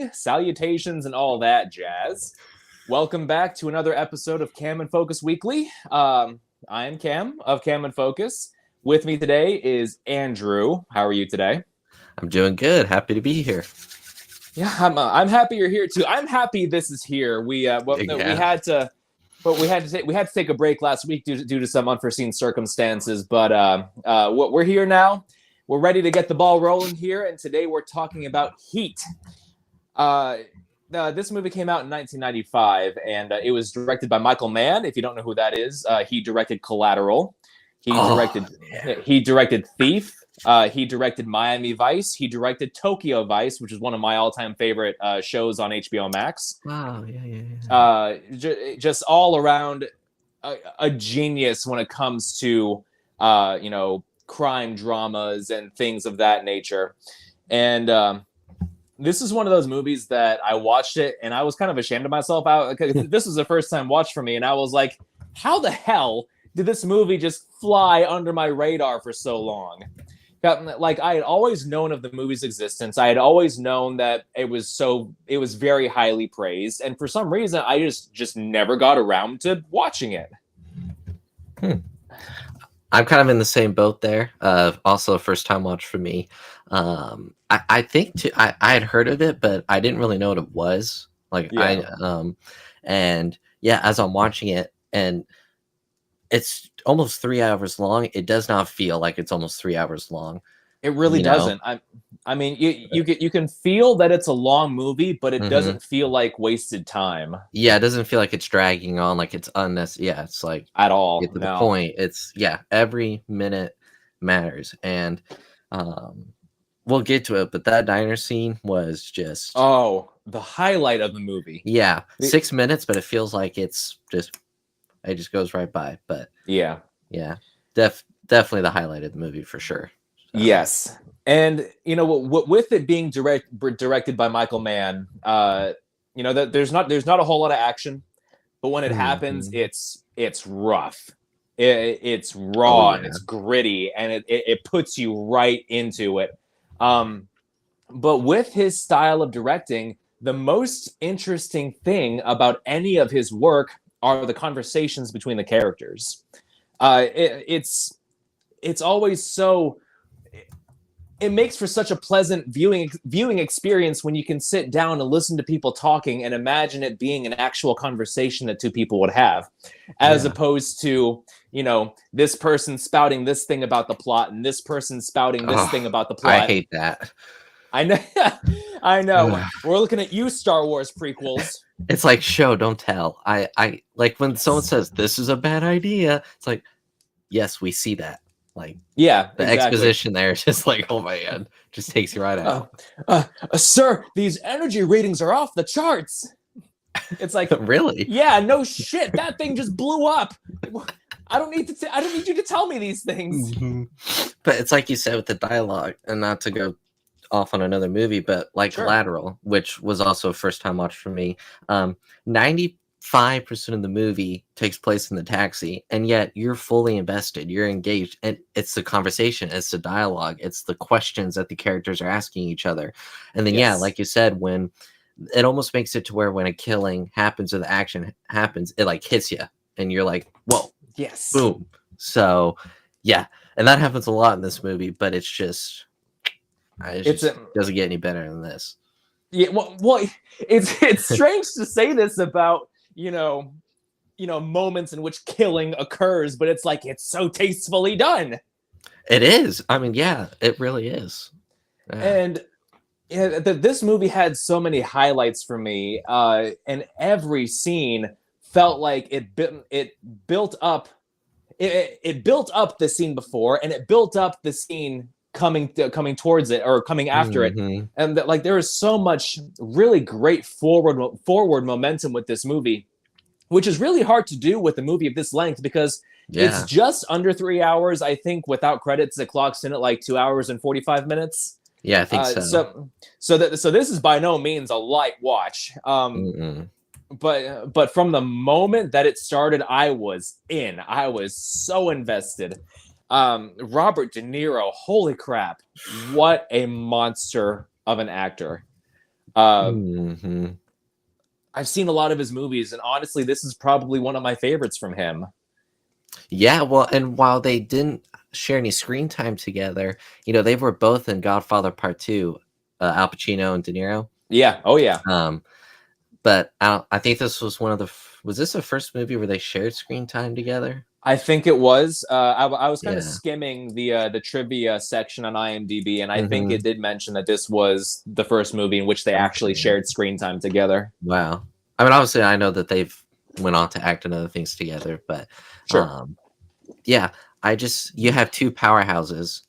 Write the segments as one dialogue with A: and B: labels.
A: morning, salutations, and all that jazz. Welcome back to another episode of Cam and Focus Weekly. I am Cam of Cam and Focus. With me today is Andrew. How are you today?
B: I'm doing good. Happy to be here.
A: Yeah, I'm happy you're here too. I'm happy this is here. We had to take a break last week due to some unforeseen circumstances, but we're here now. We're ready to get the ball rolling here, and today we're talking about Heat. This movie came out in 1995, and it was directed by Michael Mann. If you don't know who that is, he directed Collateral. He directed Thief. He directed Miami Vice. He directed Tokyo Vice, which is one of my all-time favorite shows on HBO Max.
B: Wow, yeah.
A: Just all around a genius when it comes to crime dramas and things of that nature. And this is one of those movies that I watched it and I was kind of ashamed of myself out because this was the first time watch for me, and I was like, how the hell did this movie just fly under my radar for so long? Like, I had always known of the movie's existence. I had always known that it was very highly praised, and for some reason I just never got around to watching it.
B: I'm kind of in the same boat there. Also a first time watch for me. I think I had heard of it, but I didn't really know what it was. As I'm watching it, and it's almost 3 hours long. It does not feel like it's almost 3 hours long.
A: It really doesn't. I mean, you can feel that it's a long movie, but it doesn't feel like wasted time.
B: Yeah, it doesn't feel like it's dragging on, like it's unnecessary. Yeah, it's like
A: at all.
B: Get to the point. It's every minute matters, and we'll get to it. But that diner scene was just
A: the highlight of the movie.
B: Yeah, 6 minutes, but it feels like it just goes right by. But yeah, definitely the highlight of the movie for sure. So.
A: Yes. And with it being directed by Michael Mann, there's not a whole lot of action, but when it happens, it's rough, it's raw, and it's gritty, and it puts you right into it. But with his style of directing, the most interesting thing about any of his work are the conversations between the characters. It's always so. It makes for such a pleasant viewing experience when you can sit down and listen to people talking and imagine it being an actual conversation that two people would have, as opposed to, this person spouting this thing about the plot and this person spouting this thing about the plot.
B: I hate that.
A: I know. I know. We're looking at you, Star Wars prequels.
B: It's like show, don't tell. I like when someone says this is a bad idea. It's like, yes, we see that. Like, the exposition there is just like, oh my god, just takes you right out.
A: Sir, these energy readings are off the charts. It's like,
B: really?
A: Yeah, no shit. That thing just blew up. I don't need you to tell me these things.
B: But it's like you said with the dialogue, and not to go off on another movie, but like Collateral, which was also a first time watch for me. 95% of the movie takes place in the taxi, and yet you're fully invested, you're engaged, and it's the conversation, it's the dialogue, it's the questions that the characters are asking each other. And then like you said, when it almost makes it to where when a killing happens or the action happens, it like hits you and you're like, whoa,
A: yes,
B: boom. So and that happens a lot in this movie, but it doesn't get any better than this.
A: Yeah, well, it's strange to say this about moments in which killing occurs, but it's like it's so tastefully done.
B: It is. I mean, it really is.
A: And this movie had so many highlights for me, and every scene felt like it built up. It built up the scene before, and it built up the scene coming towards it or coming after it, and that, there is so much really great forward momentum with this movie, which is really hard to do with a movie of this length because it's just under 3 hours. I think without credits, it clocks in at like 2 hours and 45 minutes.
B: Yeah, I think so.
A: So this is by no means a light watch. But from the moment that it started, I was in. I was so invested. Robert De Niro, holy crap, what a monster of an actor. Uh,
B: Hmm.
A: I've seen a lot of his movies, and honestly, this is probably one of my favorites from him.
B: Yeah, well, and while they didn't share any screen time together, they were both in Godfather Part Two, Al Pacino and De Niro.
A: Yeah. Oh yeah.
B: Um, but I think this was one of the. Was this the first movie where they shared screen time together?
A: I think it was. I was kind of
B: Yeah.
A: skimming the trivia section on IMDb, and I think
B: Hmm.
A: it did mention that this was the first movie in which they actually
B: Okay.
A: shared screen time together.
B: Wow. I mean, obviously, I know that they've went on to act in other things together, but
A: Sure.
B: um, yeah, you have two powerhouses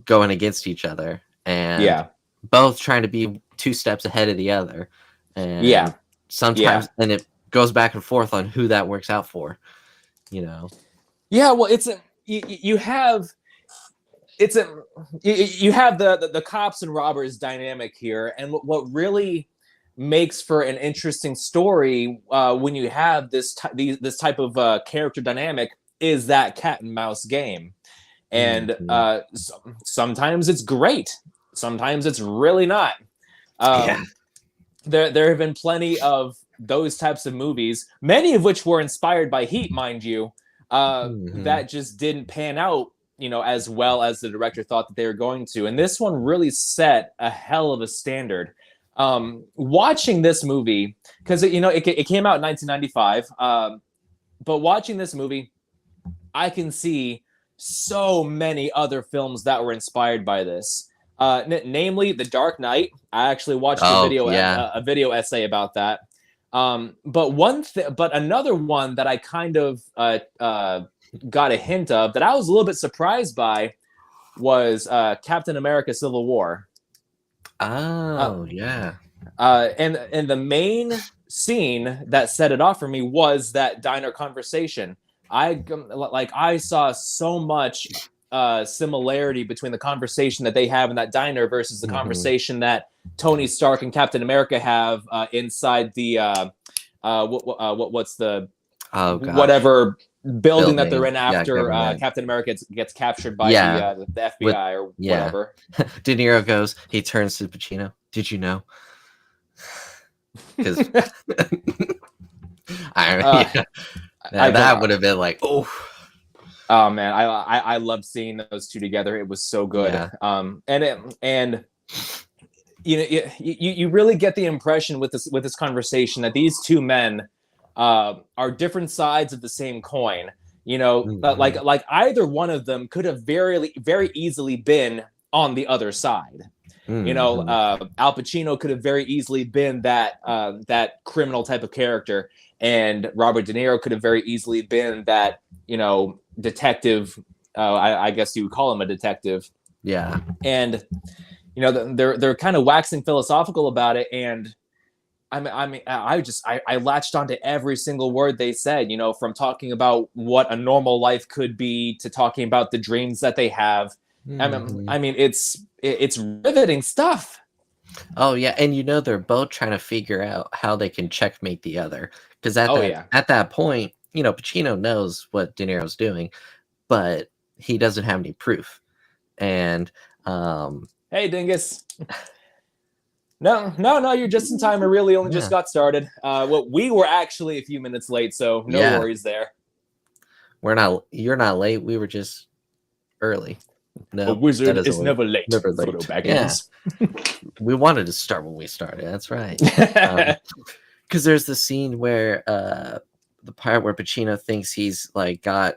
B: going against each other, and
A: Yeah.
B: both trying to be two steps ahead of the other, and
A: Yeah.
B: sometimes
A: Yeah.
B: and it goes back and forth on who that works out for. You know.
A: Yeah. Well, you have you have the cops and robbers dynamic here, and what really makes for an interesting story when you have this type of character dynamic is that cat and mouse game. And
B: Mhm.
A: sometimes it's great, sometimes it's really not.
B: Yeah.
A: um, there have been plenty of those types of movies, many of which were inspired by Heat, mind you,
B: Mhm.
A: that just didn't pan out, as well as the director thought that they were going to. And this one really set a hell of a standard. Watching this movie, because it came out in 1995, but watching this movie, I can see so many other films that were inspired by this. Namely, The Dark Knight. I actually watched
B: Oh yeah.
A: a video essay about that. But another one that I kind of got a hint of that I was a little bit surprised by was Captain America: Civil War. Uh,
B: Oh yeah.
A: and the main scene that set it off for me was that diner conversation. I saw so much similarity between the conversation that they have in that diner versus the
B: Mhm.
A: conversation that Tony Stark and Captain America have inside the what's the
B: Oh gosh.
A: whatever building that they're
B: Building.
A: in
B: Yeah,
A: after
B: government.
A: Captain America gets captured by
B: Yeah.
A: the
B: With
A: FBI or
B: yeah.
A: whatever.
B: De Niro goes, he turns to Pacino. Did you know? Because
A: uh,
B: yeah,
A: I
B: that
A: go.
B: would have been like, oh
A: Oh man, I love seeing those two together. It was so good.
B: yeah.
A: And you really get the impression with this conversation that these two men are different sides of the same coin.
B: Mhm.
A: Like either one of them could have very easily been on the other side.
B: Mhm.
A: Al Pacino could have very easily been that criminal type of character, and Robert De Niro could have very easily been that detective. I guess you would call him a detective,
B: Yeah.
A: and they're kind of waxing philosophical about it, and I latched onto every single word they said. From talking about what a normal life could be to talking about the dreams that they have.
B: Mhm.
A: It's riveting stuff.
B: Oh yeah, and they're both trying to figure out how they can checkmate the other. Because
A: Oh yeah.
B: at that point, Pacino knows what De Niro's doing, but he doesn't have any proof. And um,
A: Hey, Dingus. No, no, no, you're just in time. I really only just
B: yeah,
A: got started. Well, we were actually a few minutes late, so no
B: yeah,
A: worries there.
B: you're not late. We were just early.
A: A
B: No, that
A: wizard
B: doesn't
A: is
B: work.
A: never late,
B: Never
A: Frodo
B: late. Yeah,
A: Baggins.
B: we wanted to start when we started. That's right. Because there's the scene where the part where Pacino thinks he's like got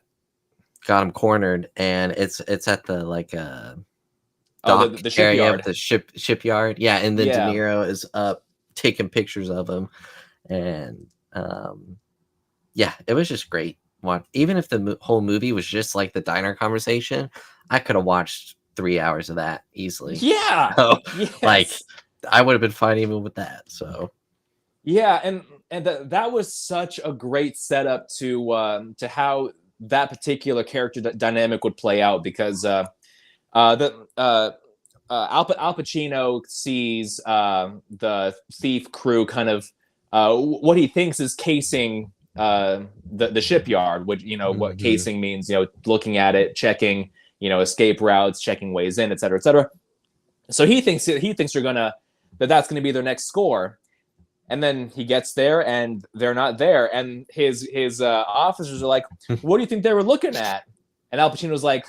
B: him cornered, and it's at the like
A: Oh,
B: dock
A: the
B: area of
A: shipyard.
B: the shipyard. Yeah, and then De
A: Yeah.
B: Niro is up taking pictures of him, and yeah, it was just great. Even if the whole movie was just like the diner conversation, I could have watched 3 hours of that easily.
A: Yeah.
B: So, like,
A: Yes.
B: I would have been fine even with that. So,
A: Yeah, and that was such a great setup to how that particular character dynamic would play out because the Al Pacino sees the thief crew kind of what he thinks is casing the shipyard, which what
B: mhm,
A: casing means, looking at it, checking escape routes, checking ways in, et cetera, et cetera. So he thinks they're gonna that that's going to be their next score. And then he gets there and they're not there. And his officers are like, what do you think they were looking at? And Al Pacino's like,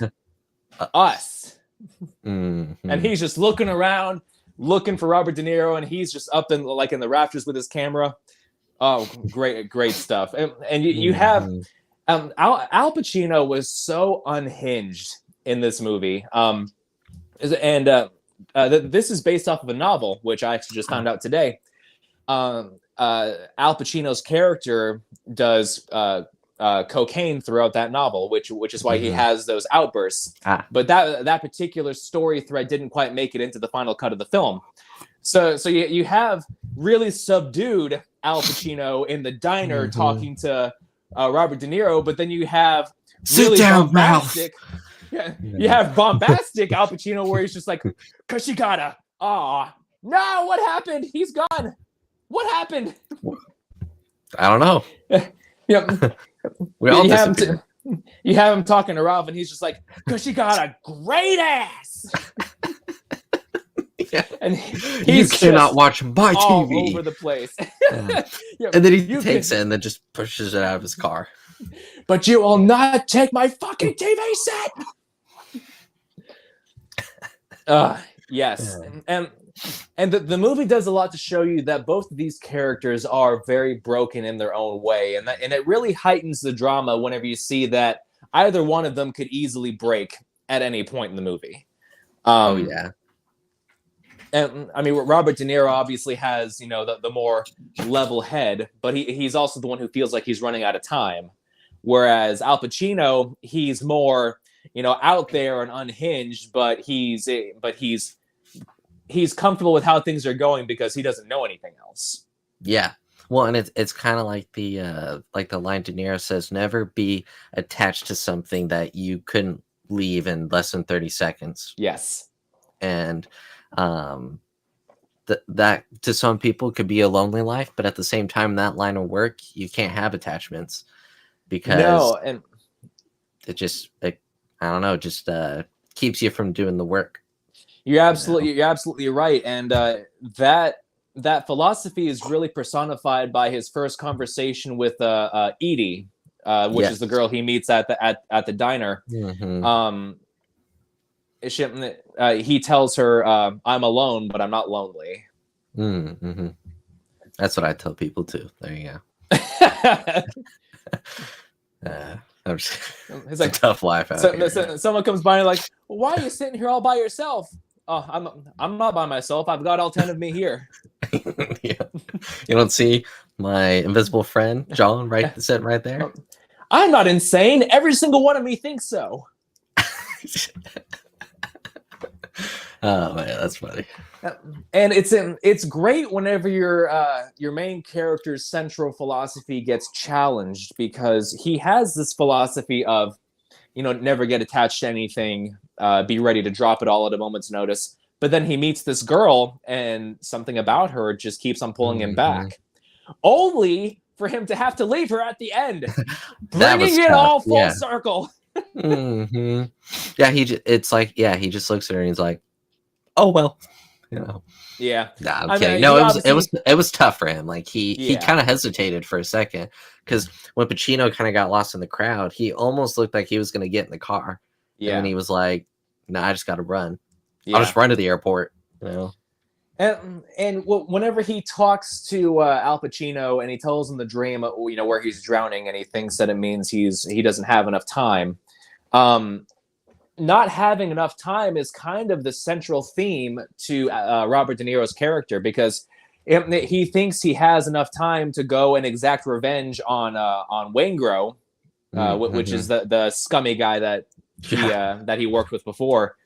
A: us.
B: Mm-hmm.
A: And he's just looking around, looking for Robert De Niro, and he's just up in the rafters with his camera. Oh, great stuff. And you have Al Pacino was so unhinged in this movie. This is based off of a novel, which I actually just found out today. Al Pacino's character does cocaine throughout that novel, which is why he has those outbursts. But that particular story thread didn't quite make it into the final cut of the film. So you have really subdued Al Pacino in the diner talking to Robert De Niro, but then you have
B: sit down, bombastic, Ralph.
A: Yeah, you have bombastic Al Pacino where he's just like, "'Cause you gotta, no, what happened? He's gone. What happened?"
B: I don't know.
A: Yeah,
B: we all
A: you have him talking to Ralph, and he's just like, "'Cause she got a great ass."
B: Yeah.
A: And
B: you cannot watch my TV
A: all over the place.
B: Yeah. And then he takes it and then just pushes it out of his car.
A: But you will not take my fucking TV set. Yes. And the movie does a lot to show you that both of these characters are very broken in their own way, and it really heightens the drama whenever you see that either one of them could easily break at any point in the movie.
B: Yeah.
A: And I mean, Robert De Niro obviously has, the more level head, but he's also the one who feels like he's running out of time. Whereas Al Pacino, he's more, out there and unhinged, but he's comfortable with how things are going because he doesn't know anything else.
B: Yeah. Well, and it's kind of like the line De Niro says, never be attached to something that you couldn't leave in less than 30 seconds.
A: Yes.
B: And that to some people could be a lonely life, but at the same time, that line of work, you can't have attachments because it just, I don't know, just keeps you from doing the work.
A: You're absolutely right. And that philosophy is really personified by his first conversation with Edie, which is the girl he meets at the diner.
B: Mm-hmm.
A: He tells her, "I'm alone, but I'm not lonely."
B: Mm-hmm. That's what I tell people too. There you go. It's like a tough life out here.
A: So someone comes by and like, "Why are you sitting here all by yourself?" "Oh, I'm not by myself. I've got all 10 of me here."
B: Yeah. You don't see my invisible friend John sitting right there?
A: I'm not insane. Every single one of me thinks so.
B: Oh man, that's funny.
A: And it's great whenever your main character's central philosophy gets challenged, because he has this philosophy of, never get attached to anything, be ready to drop it all at a moment's notice. But then he meets this girl, and something about her just keeps on pulling him back, only for him to have to leave her at the end, bringing it all full circle.
B: Mm-hmm. Yeah, he just looks at her and he's like, "Oh well,"
A: Yeah.
B: Nah, I'm kidding. No, it was tough for him. Like he kind of hesitated for a second, because when Pacino kind of got lost in the crowd, he almost looked like he was going to get in the car. Yeah. And he was like, "No, I just got to run. I'll just run to the airport."
A: And whenever he talks to Al Pacino and he tells him the dream, where he's drowning, and he thinks that it means he doesn't have enough time. Not having enough time is kind of the central theme to Robert De Niro's character, because he thinks he has enough time to go and exact revenge on Waingro, which is the scummy guy that he worked with before.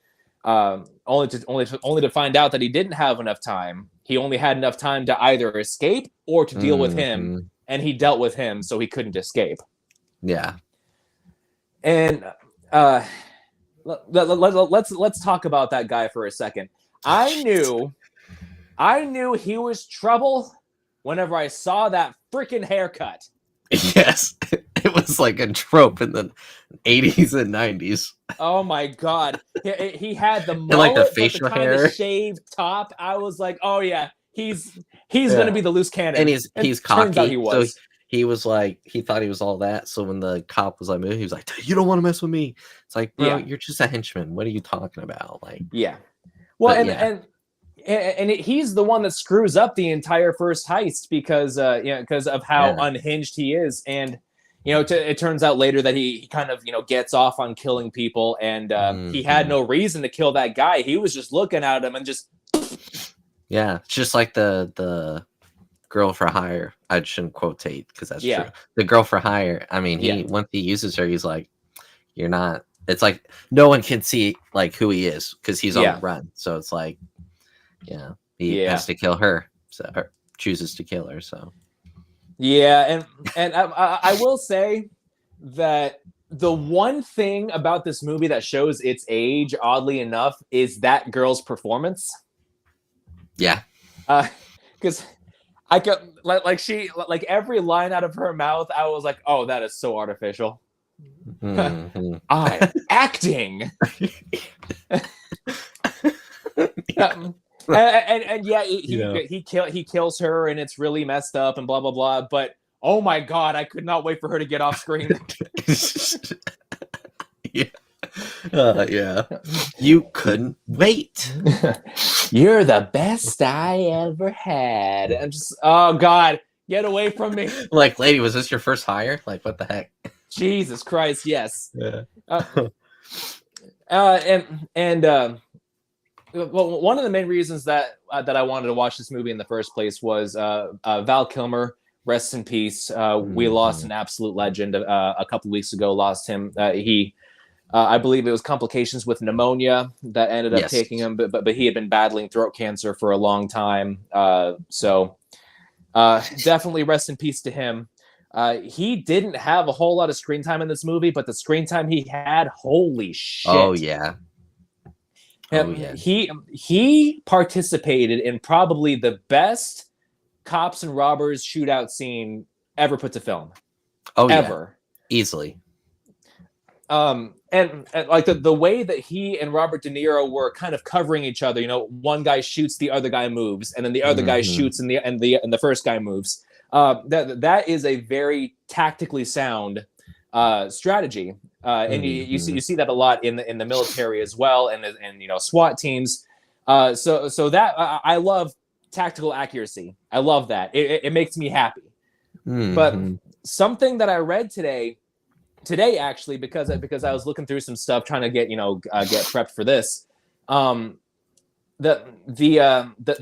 A: Only to find out that he didn't have enough time. He only had enough time to either escape or to deal with him, and he dealt with him, so he couldn't escape.
B: Yeah.
A: And let's talk about that guy for a second. I knew he was trouble whenever I saw that freaking haircut.
B: Yes, it was like a trope in the 80s and 90s.
A: Oh my god, he had the mullet,
B: like the
A: but
B: facial
A: the kind
B: hair.
A: of shaved top. I was like, oh yeah, he's gonna be the loose cannon.
B: And he's cocky.
A: Turns out he was.
B: So he was like, he thought he was all that. So when the cop was like, he was like, you don't want to mess with me. It's like, bro, you're just a henchman. What are you talking about? Like,
A: yeah. Well, and he's the one that screws up the entire first heist because because of how unhinged he is. And it turns out later that he kind of gets off on killing people, and he had no reason to kill that guy. He was just looking at him and just
B: it's just like the girl for hire. I shouldn't quotate because that's true. The girl for hire. I mean, once he uses her, he's like, you're not. It's like no one can see like who he is because he's on the run. So it's like, he has to kill her. So or chooses to kill her. So
A: and I will say that the one thing about this movie that shows its age, oddly enough, is that girl's performance.
B: Yeah,
A: because I could like every line out of her mouth, I was like, oh, that is so artificial. I'm acting. And he kills her, and it's really messed up and blah blah blah. But oh my god, I could not wait for her to get off screen.
B: You couldn't wait.
A: You're the best I ever had. I'm just, oh god, get away from me.
B: Like, lady, was this your first hire? Like, what the heck?
A: Jesus Christ, yes.
B: Yeah.
A: Well, one of the main reasons that I wanted to watch this movie in the first place was Val Kilmer, rest in peace. We lost an absolute legend a couple weeks ago. Lost him. I believe it was complications with pneumonia that ended up taking him, but he had been battling throat cancer for a long time. So definitely rest in peace to him. He didn't have a whole lot of screen time in this movie, but the screen time he had, holy shit.
B: Oh yeah.
A: He participated in probably the best cops and robbers shootout scene ever put to film.
B: Oh,
A: ever.
B: Yeah. Easily.
A: And like the way that he and Robert De Niro were kind of covering each other, one guy shoots, the other guy moves, and then the other guy shoots, and the first guy moves. That is a very tactically sound strategy, and you see that a lot in the military as well, and SWAT teams. So that I love tactical accuracy. I love that. It makes me happy. But something that I read today actually, because I was looking through some stuff trying to get get prepped for this. The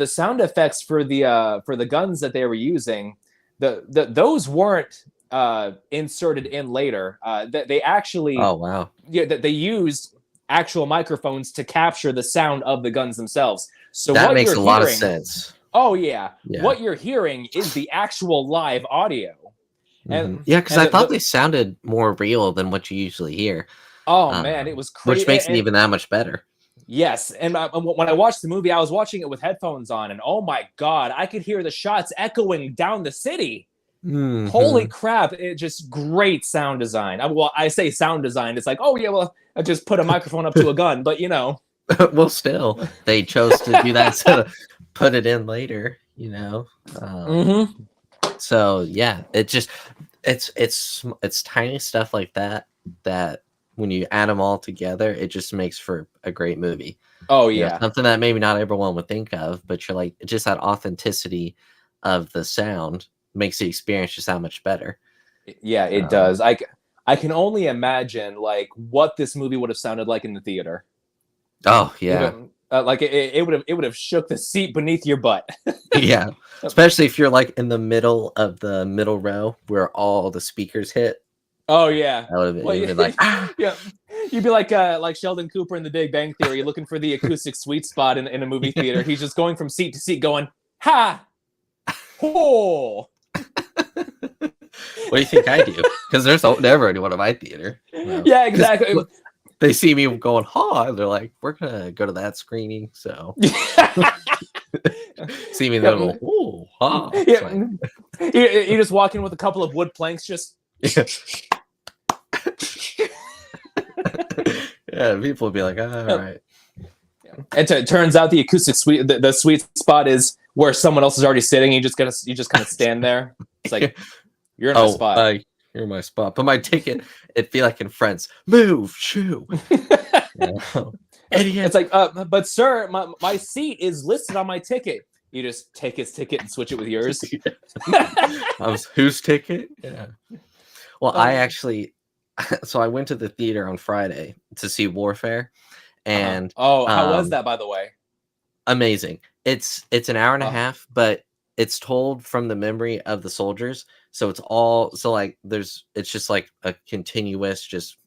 A: sound effects for the guns that they were using, those weren't inserted in later. That they actually that they used actual microphones to capture the sound of the guns themselves. So
B: that makes a lot of sense.
A: Oh yeah, what you're hearing is the actual live audio. And
B: because I thought they sounded more real than what you usually hear.
A: Oh man, it was crazy,
B: which makes it even that much better.
A: Yes, and when I watched the movie, I was watching it with headphones on, and oh my god, I could hear the shots echoing down the city. Holy crap! It just great sound design. I say sound design. It's like, oh yeah, well, I just put a microphone up to a gun, but
B: well, still, they chose to do that instead of put it in later. So yeah, it's tiny stuff like that when you add them all together, it just makes for a great movie.
A: Oh yeah,
B: something that maybe not everyone would think of, but you're like, just that authenticity of the sound makes the experience just that much better.
A: Yeah, it does. I can only imagine like what this movie would have sounded like in the theater.
B: Oh yeah.
A: Like it would have shook the seat beneath your butt.
B: Yeah, especially if you're like in the middle of the middle row where all the speakers hit.
A: Oh yeah,
B: that would have been like
A: yeah, you'd be like Sheldon Cooper in The Big Bang Theory, looking for the acoustic sweet spot in a movie theater. He's just going from seat to seat, going ha, ho.
B: What do you think I do? Because there's never anyone in my theater.
A: Yeah, exactly.
B: They see me going, ha, and they're like, we're gonna go to that screening. So See me there, go, ooh, ha.
A: Yeah. You just walk in with a couple of wood planks, just.
B: Yeah. Yeah, people would be like, all right.
A: And it turns out the acoustic suite, the sweet spot is where someone else is already sitting. You just kind of stand there. It's like you're in my spot.
B: You're in my spot. But my ticket, it'd be like in Friends. Move, shoo. Idiot.
A: It's like, but sir, my seat is listed on my ticket. You just take his ticket and switch it with yours.
B: Whose ticket? Yeah. Well, I actually, so I went to the theater on Friday to see Warfare, and
A: how was that, by the way?
B: Amazing. It's an hour and a half, but it's told from the memory of the soldiers. So it's all it's just like a continuous, just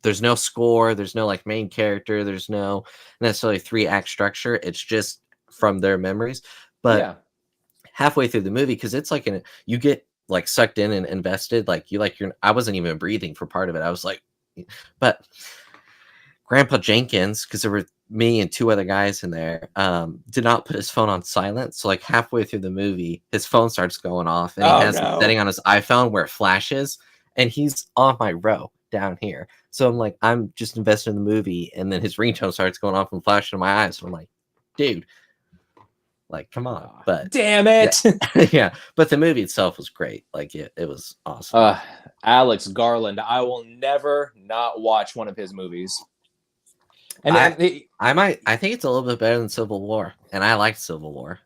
B: there's no score, there's no like main character, there's no necessarily 3-act structure. It's just from their memories. But halfway through the movie, because it's like you get like sucked in and invested, I wasn't even breathing for part of it. I was like, but Grandpa Jenkins, because there were me and 2 other guys in there, did not put his phone on silent. So like halfway through the movie, his phone starts going off, and he has it setting on his iPhone where it flashes, and he's on my row down here. So I'm like, I'm just invested in the movie, and then his ringtone starts going off and flashing in my eyes. So I'm like, dude, like, come on. But
A: damn it.
B: Yeah. But the movie itself was great. Like it was awesome.
A: Alex Garland, I will never not watch one of his movies. And
B: I think it's a little bit better than Civil War, and I liked Civil War.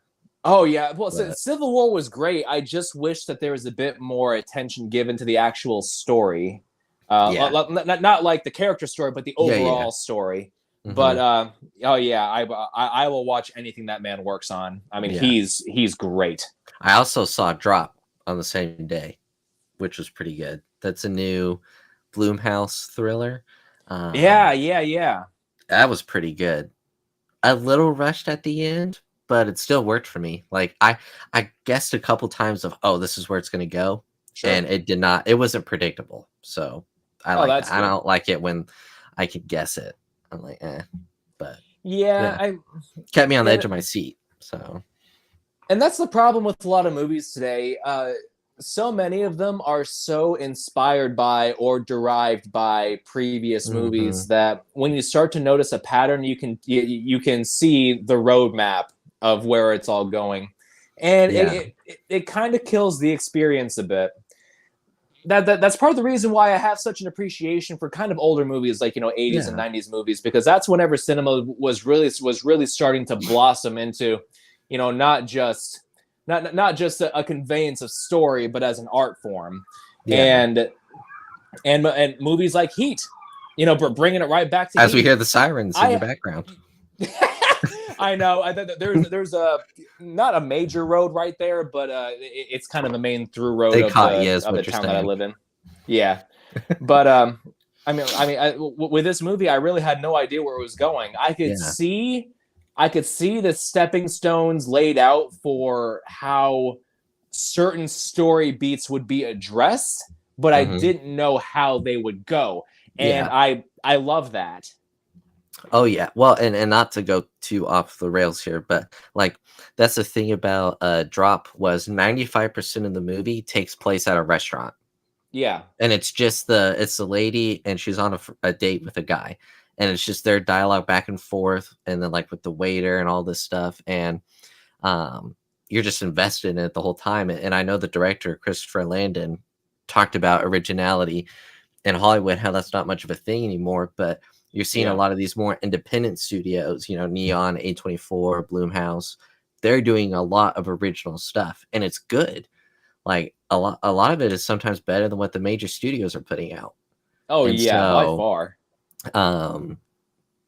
A: Oh yeah, well, Civil War was great. I just wish that there was a bit more attention given to the actual story, not like the character story, but the overall story. Mm-hmm. But I will watch anything that man works on. I mean, he's great.
B: I also saw Drop on the same day, which was pretty good. That's a new Blumhouse thriller.
A: Yeah.
B: That was pretty good. A little rushed at the end, but it still worked for me. Like I guessed a couple times of, this is where it's going to go. Sure. And it did not. It wasn't predictable. So I like that. I don't like it when I can guess it. I'm like, but
A: I
B: kept me on the edge of my seat. So,
A: and that's the problem with a lot of movies today. So many of them are so inspired by or derived by previous movies that when you start to notice a pattern, you can see the roadmap of where it's all going, and it kind of kills the experience a bit. That's part of the reason why I have such an appreciation for kind of older movies like 80s and 90s movies, because that's whenever cinema was really starting to blossom into not just a conveyance of story, but as an art form. And movies like Heat, bringing it right back to
B: as
A: Heat.
B: We hear the sirens in your background.
A: I know there's a not a major road right there, but it's kind of the main through road of the town that I live in. Yeah, but I mean, with this movie, I really had no idea where it was going. I could see the stepping stones laid out for how certain story beats would be addressed, but I didn't know how they would go, and I love that.
B: Oh yeah, well, and not to go too off the rails here, but like that's the thing about Drop was 95% of the movie takes place at a restaurant.
A: Yeah,
B: and it's the lady, and she's on a date with a guy, and it's just their dialogue back and forth, and then like with the waiter and all this stuff, and you're just invested in it the whole time. And I know the director Christopher Landon talked about originality in Hollywood, how that's not much of a thing anymore, but you're seeing a lot of these more independent studios, Neon, A24, Blumhouse. They're doing a lot of original stuff, and it's good. Like a lot of it is sometimes better than what the major studios are putting out.
A: Oh, and by far.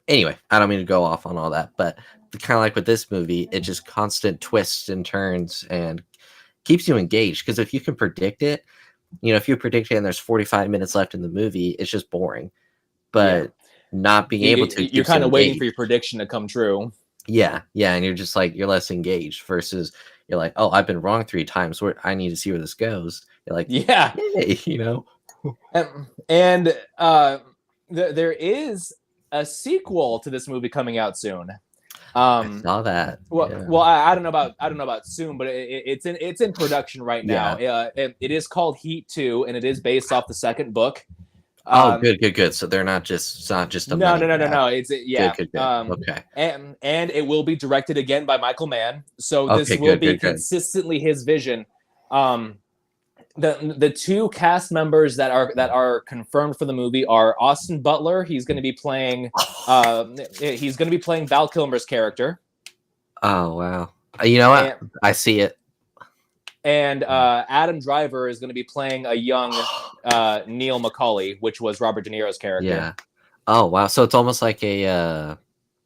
B: Anyway, I don't mean to go off on all that, but kind of like with this movie, it just constant twists and turns and keeps you engaged. Because if you can predict it, if you predict it and there's 45 minutes left in the movie, it's just boring. But not being able to,
A: you're kind of waiting for your prediction to come true.
B: Yeah, and you're just like, you're less engaged versus you're like, oh, I've been wrong 3 times. I need to see where this goes. You're like, hey,
A: and there is a sequel to this movie coming out soon.
B: I saw that.
A: Well,
B: Yeah.
A: well, I don't know about soon, but it's in production right now. It is called Heat 2, and it is based off the second book.
B: Oh, good. So they're not just, it's not just a
A: No,
B: money
A: no, no, no,
B: grab.
A: no. It's yeah.
B: Good. Okay.
A: And it will be directed again by Michael Mann. So this
B: Okay,
A: will be
B: good.
A: consistently his vision. The two cast members that are confirmed for the movie are Austin Butler. He's going to be playing Val Kilmer's character.
B: Oh wow. You know what? I see it.
A: And Adam Driver is going to be playing a young Neil McCauley, which was Robert De Niro's character.
B: Yeah. Oh wow. So it's almost like a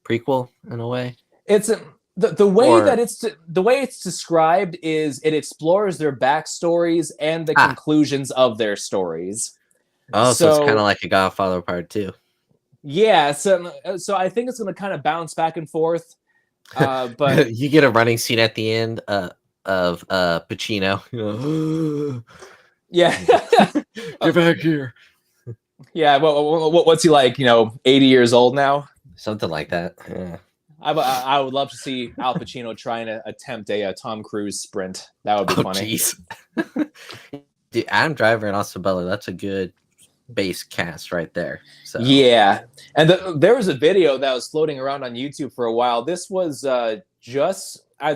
B: prequel in a way.
A: It's the way it's described is it explores their backstories and the conclusions of their stories.
B: Oh, so it's kind of like a Godfather Part 2.
A: Yeah. So I think it's going to kind of bounce back and forth. But
B: you get a running scene at the end of Pacino.
A: Yeah.
B: Get back here.
A: Yeah. What's he like? 80 years old now?
B: Something like that. Yeah.
A: I would love to see Al Pacino trying to attempt a Tom Cruise sprint. That would be funny.
B: Dude, Adam Driver and Austin Butler, that's a good base cast right there. So
A: yeah. And there was a video that was floating around on YouTube for a while. This was either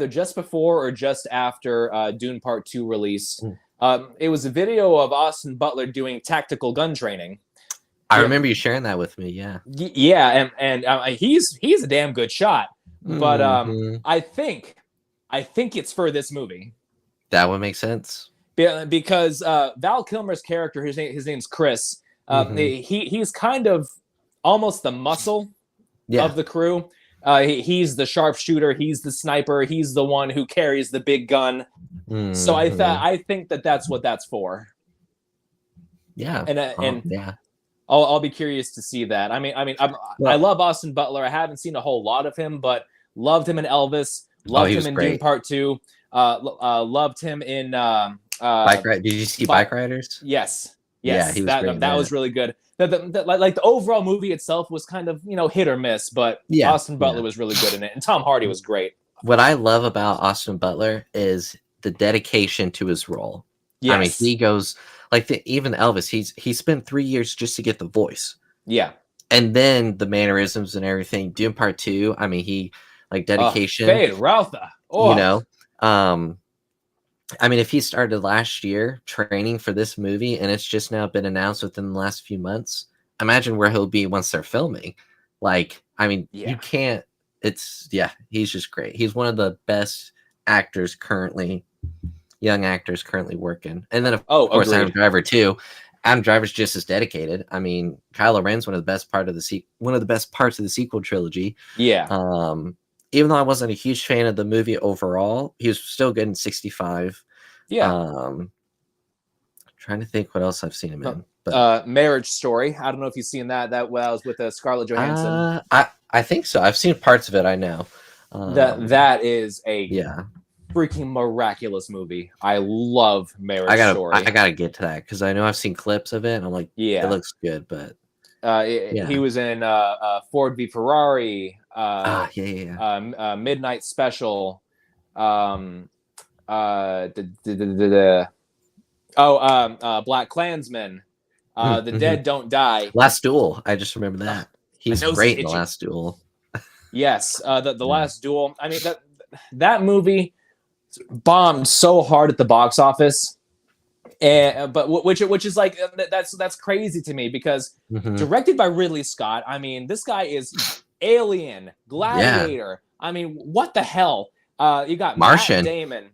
A: just before or just after Dune Part 2 release. It was a video of Austin Butler doing tactical gun training.
B: I remember you sharing that with me. Yeah.
A: Yeah, and he's a damn good shot. But I think it's for this movie.
B: That would make sense.
A: Because Val Kilmer's character, his name's Chris. He's kind of almost the muscle of the crew. He's the sharpshooter. He's the sniper. He's the one who carries the big gun. So I think that's what that's for.
B: Yeah.
A: And
B: yeah.
A: I'll be curious to see that. I love Austin Butler. I haven't seen a whole lot of him, but loved him in Elvis. Loved him in Dune Part 2. Loved him in
B: Bike Ride. Did you see Bike Riders?
A: Yes.
B: Yeah, he was
A: that was really good. The overall movie itself was kind of hit or miss, but Austin Butler was really good in it, and Tom Hardy was great.
B: What I love about Austin Butler is the dedication to his role. Yes. I mean, he goes even Elvis. He spent 3 years just to get the voice.
A: Yeah,
B: and then the mannerisms and everything. Dune Part 2. I mean, he dedication.
A: Fade Routha.
B: I mean, if he started last year training for this movie and it's just now been announced within the last few months, imagine where he'll be once they're filming. You can't. He's just great. He's one of the best actors currently, young actors currently working. And then of course, agreed. Adam Driver too. Adam Driver's just as dedicated. I mean, Kylo Ren's one of the best parts of the sequel trilogy.
A: Yeah.
B: Even though I wasn't a huge fan of the movie overall, he was still good in 65.
A: Yeah.
B: Trying to think what else I've seen him in. But
A: Marriage Story. I don't know if you've seen that. That was with Scarlett Johansson.
B: I think so. I've seen parts of it. I know.
A: That is a freaking miraculous movie. I love Marriage Story.
B: I gotta get to that because I know I've seen clips of it and I'm like, it looks good, but
A: he was in Ford v Ferrari. Midnight Special. Black Klansman. The Dead Don't Die.
B: Last Duel. I just remember that. He's great in The Last Duel.
A: Yes, the Last Duel. I mean that movie bombed so hard at the box office, but which is like that's crazy to me because directed by Ridley Scott. I mean, this guy is Alien, Gladiator. Yeah. I mean, what the hell? You got
B: Martian.
A: Matt Damon,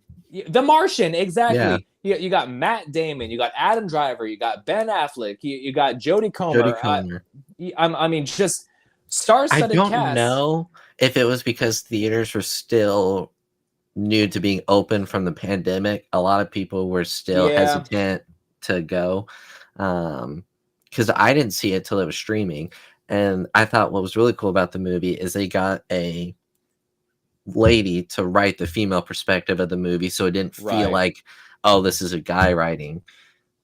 A: The Martian, exactly. Yeah. You got Matt Damon, you got Adam Driver, you got Ben Affleck, you got Jodie Comer. I mean, just star-studded cast.
B: I don't know if it was because theaters were still new to being open from the pandemic. A lot of people were still hesitant to go because I didn't see it till it was streaming. And I thought what was really cool about the movie is they got a lady to write the female perspective of the movie, so it didn't feel like, oh, this is a guy writing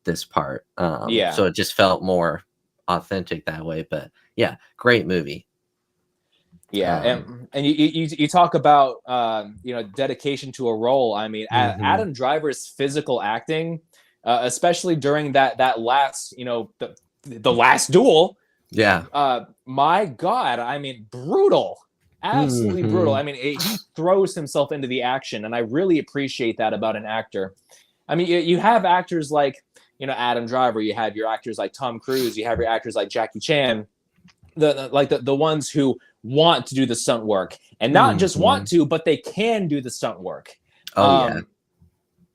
B: this part. So it just felt more authentic that way. But yeah, great movie.
A: Yeah, and you talk about dedication to a role. I mean, Adam Driver's physical acting, especially during that last the last duel.
B: Yeah.
A: My God, I mean, brutal, absolutely brutal. I mean, he throws himself into the action, and I really appreciate that about an actor. I mean, you have actors like Adam Driver. You have your actors like Tom Cruise. You have your actors like Jackie Chan. The ones who want to do the stunt work, and not just want to, but they can do the stunt work.
B: Yeah.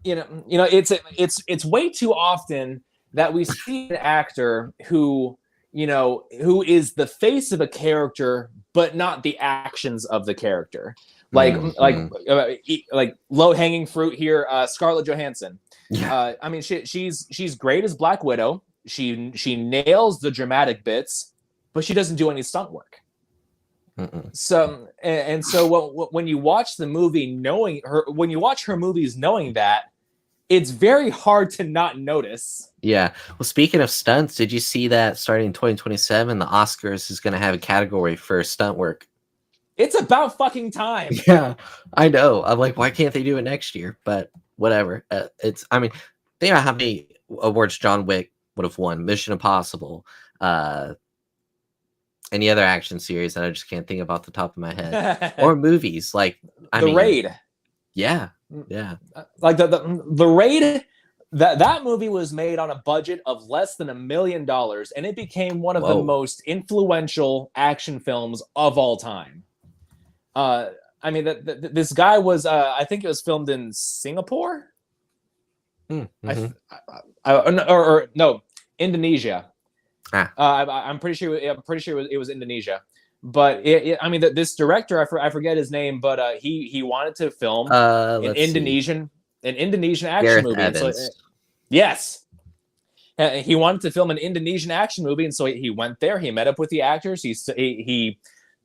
A: It's way too often that we see an actor who is the face of a character, but not the actions of the character. Like low hanging fruit here, Scarlett Johansson.
B: Yeah.
A: I mean, she's great as Black Widow. She nails the dramatic bits, but she doesn't do any stunt work. So when you watch the movie when you watch her movies knowing that, it's very hard to not notice.
B: Yeah. Well, speaking of stunts, did you see that starting in 2027, the Oscars is going to have a category for stunt work?
A: It's about fucking time.
B: Yeah, I know. I'm like, why can't they do it next year? But whatever. I mean, think about how many awards John Wick would have won. Mission Impossible. Any other action series that I just can't think of off the top of my head, or movies like
A: The Raid.
B: Yeah,
A: like the Raid. That movie was made on a budget of less than $1 million, and it became one of the most influential action films of all time. I mean, this guy was. I think it was filmed in Singapore. Or no, Indonesia. I'm pretty sure it was Indonesia, but I mean, this director, I forget his name, but he wanted to film an Indonesian action
B: Gareth
A: movie.
B: Evans.
A: So, yes, he wanted to film an Indonesian action movie, and so he went there. He met up with the actors. He studied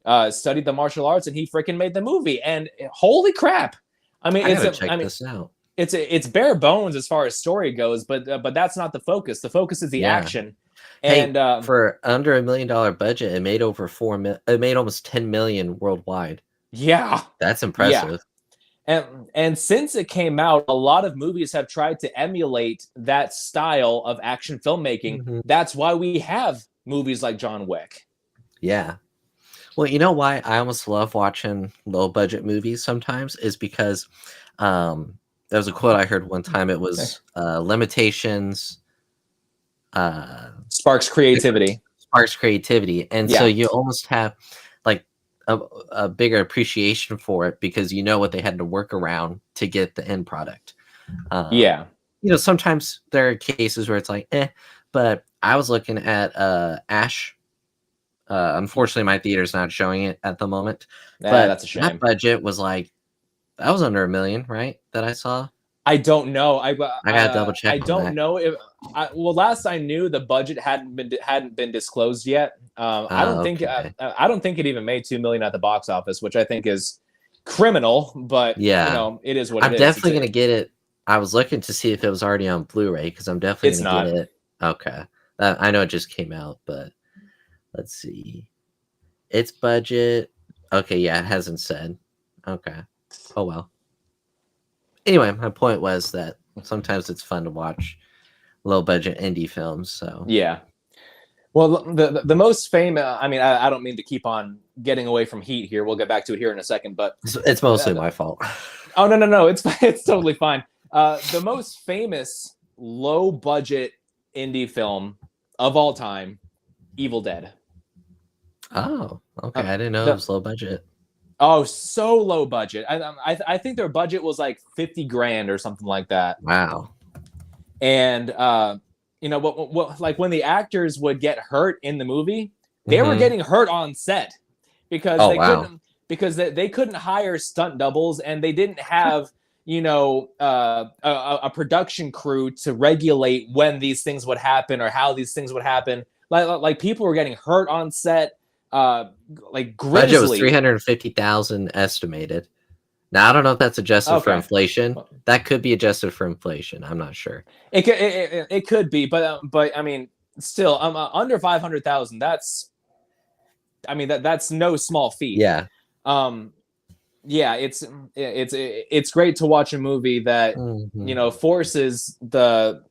A: the martial arts, and he freaking made the movie. And holy crap! I mean,
B: this out.
A: It's bare bones as far as story goes, but that's not the focus. The focus is the action. And
B: for under $1 million budget, it made over it made almost 10 million worldwide.
A: Yeah,
B: that's impressive.
A: Yeah. And since it came out, a lot of movies have tried to emulate that style of action filmmaking. That's why we have movies like John Wick.
B: Yeah. Well, you know why I almost love watching low budget movies sometimes is because there was a quote I heard one time. It was limitations
A: sparks creativity.
B: And so you almost have like a bigger appreciation for it because you know what they had to work around to get the end product. Sometimes there are cases where it's like but I was looking at Ash. Unfortunately my theater's not showing it at the moment, but
A: that's a shame.
B: That budget was like that was under $1 million, right? That I saw.
A: I don't know. I
B: gotta double check.
A: I don't know if. Last I knew, the budget hadn't been disclosed yet. I don't think it even made $2 million at the box office, which I think is criminal. But it is what it is.
B: I'm definitely gonna get it. I was looking to see if it was already on Blu-ray because I'm definitely gonna get it. Okay, I know it just came out, but let's see. Its budget. Okay, yeah, it hasn't said. Okay. Oh well. Anyway, my point was that sometimes it's fun to watch low budget indie films. So
A: yeah. Well, the most famous. I mean, I don't mean to keep on getting away from Heat here. We'll get back to it here in a second, but
B: it's mostly my fault.
A: Oh no, it's totally fine. The most famous low budget indie film of all time, Evil Dead.
B: Oh, okay. I didn't know it was low budget.
A: Oh, so low budget. I think their budget was like 50 grand or something like that.
B: Wow.
A: And what like when the actors would get hurt in the movie, they were getting hurt on set because they couldn't hire stunt doubles, and they didn't have a production crew to regulate when these things would happen or how these things would happen. Like people were getting hurt on set. Like Grizzly.
B: Budget was 350,000 estimated. Now I don't know if that's adjusted for inflation. That could be adjusted for inflation. I'm not sure.
A: It could be, but I mean, still, under 500,000. That's I mean that's no small feat.
B: Yeah.
A: Um, yeah, it's great to watch a movie that forces the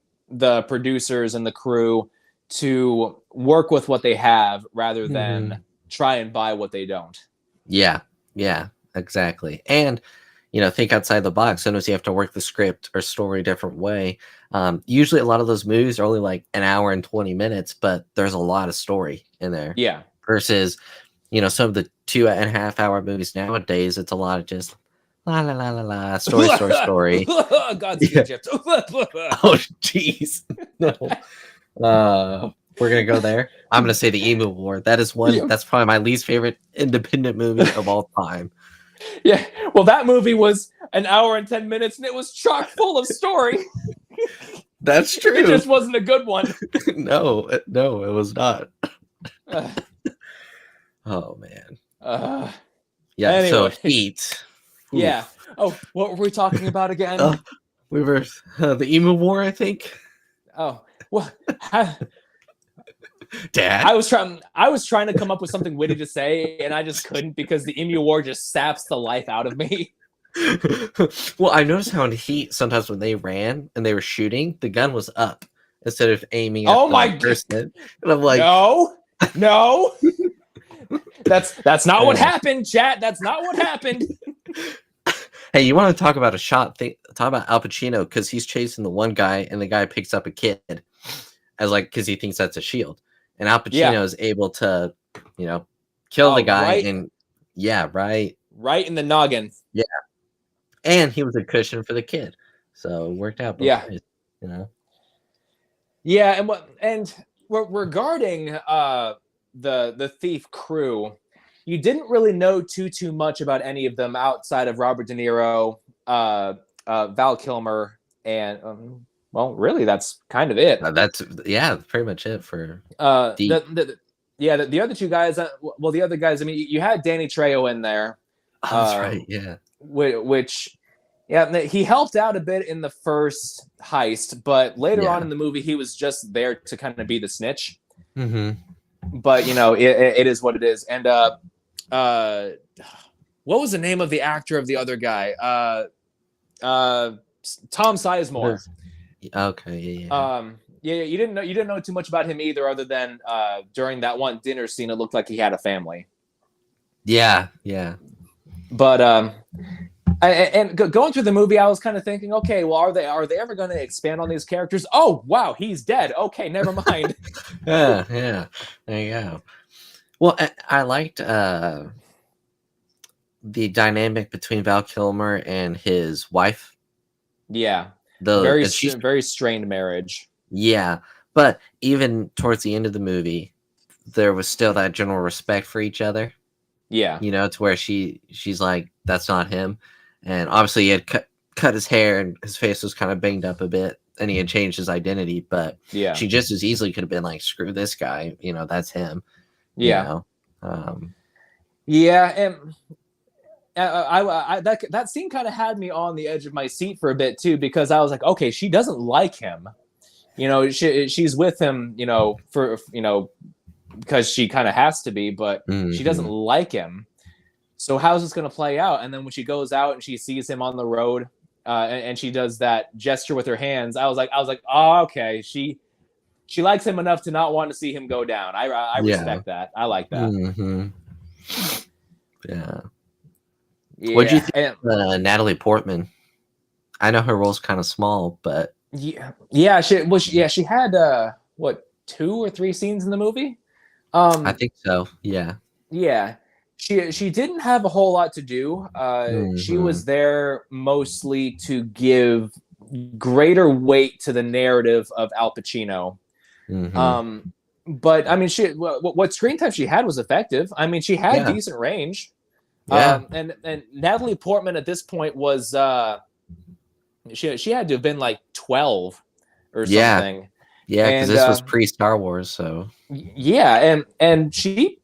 A: producers and the crew to work with what they have rather than try and buy what they don't.
B: Yeah, yeah, exactly. And think outside the box. Sometimes you have to work the script or story a different way. Usually, a lot of those movies are only like an hour and 20 minutes, but there's a lot of story in there.
A: Yeah.
B: Versus, some of the 2.5 hour movies nowadays, it's a lot of just la la la la la story.
A: Godspeed, Egypt.
B: Oh, jeez. No. We're gonna go there. I'm gonna say the Emu War. That is one. That's probably my least favorite independent movie of all time.
A: Yeah. Well, that movie was an hour and 10 minutes, and it was chock full of story.
B: That's true.
A: It just wasn't a good one.
B: No, it was not. Oh man. Yeah.
A: Anyway.
B: So Heat.
A: Yeah. Oh, what were we talking about again?
B: We were the Emu War, I think.
A: Oh, well,
B: Dad.
A: I was trying to come up with something witty to say, and I just couldn't because the Emu War just saps the life out of me.
B: Well, I noticed how in Heat sometimes when they ran and they were shooting, the gun was up instead of aiming at the person. And I'm like,
A: no. That's not what happened, chat. That's not what happened.
B: Hey, you want to talk about a shot? Talk about Al Pacino because he's chasing the one guy and the guy picks up a kid because he thinks that's a shield, and Al Pacino is able to, kill the guy right
A: in the noggin.
B: Yeah, and he was a cushion for the kid, so it worked out.
A: Yeah,
B: ways,
A: Yeah, and regarding the thief crew, you didn't really know too much about any of them outside of Robert De Niro, Val Kilmer, and well, really, that's kind of it.
B: That's pretty much it for
A: the other two guys. The other guys. I mean, you had Danny Trejo in there.
B: That's right. Yeah.
A: Which, he helped out a bit in the first heist, but later on in the movie, he was just there to kind of be the snitch.
B: Mm-hmm.
A: But it is what it is. And what was the name of the actor of the other guy? Tom Sizemore.
B: Okay.
A: You didn't know too much about him either, other than during that one dinner scene, it looked like he had a family.
B: Yeah.
A: But going through the movie, I was kind of thinking, okay, well, are they ever going to expand on these characters? Oh, wow, he's dead. Okay, never mind.
B: Yeah. There you go. Well, I liked the dynamic between Val Kilmer and his wife.
A: Yeah. Very strained marriage.
B: Yeah. But even towards the end of the movie, there was still that general respect for each other.
A: Yeah.
B: To where she's like, that's not him. And obviously he had cut his hair and his face was kind of banged up a bit and he had changed his identity. But she just as easily could have been like, screw this guy. That's him.
A: Yeah.
B: And
A: that scene kind of had me on the edge of my seat for a bit too, because I was like, okay, she doesn't like him. She's with him, for because she kind of has to be, but she doesn't like him. So how's this going to play out? And then when she goes out and she sees him on the road, and she does that gesture with her hands, I was like, oh, okay, she likes him enough to not want to see him go down. I respect that. I like that.
B: Mm-hmm. Yeah. What'd you think of Natalie Portman? I know her role's kind of small, but
A: she had 2 or 3 scenes in the movie.
B: I think so. Yeah.
A: Yeah. She didn't have a whole lot to do. She was there mostly to give greater weight to the narrative of Al Pacino. But I mean, what screen time she had was effective. I mean, she had decent range.
B: Yeah.
A: And Natalie Portman at this point was she had to have been like 12 or something.
B: Yeah, because this was pre-Star Wars, so
A: yeah, and she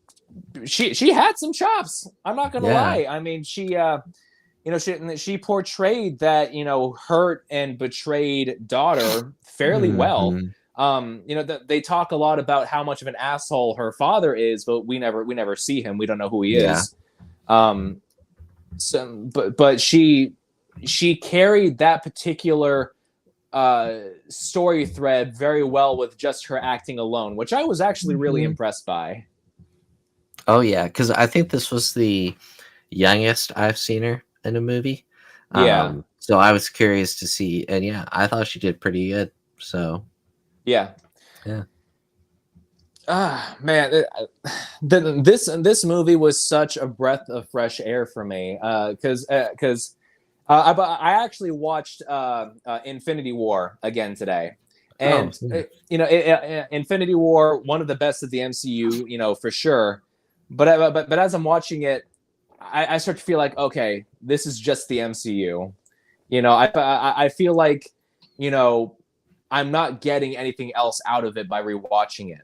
A: had some chops. I'm not gonna lie. I mean, she portrayed that hurt and betrayed daughter fairly well. they talk a lot about how much of an asshole her father is, but we never see him. We don't know who he is. But she carried that particular story thread very well with just her acting alone, which I was actually really impressed by.
B: Oh yeah, because I think this was the youngest I've seen her in a movie. So I was curious to see, and yeah, I thought she did pretty good. So
A: yeah. Man, this movie was such a breath of fresh air for me, because I actually watched Infinity War again today, and Infinity War, one of the best of the MCU, for sure. But as I'm watching it, I start to feel like, okay, this is just the MCU. I feel like, I'm not getting anything else out of it by rewatching it.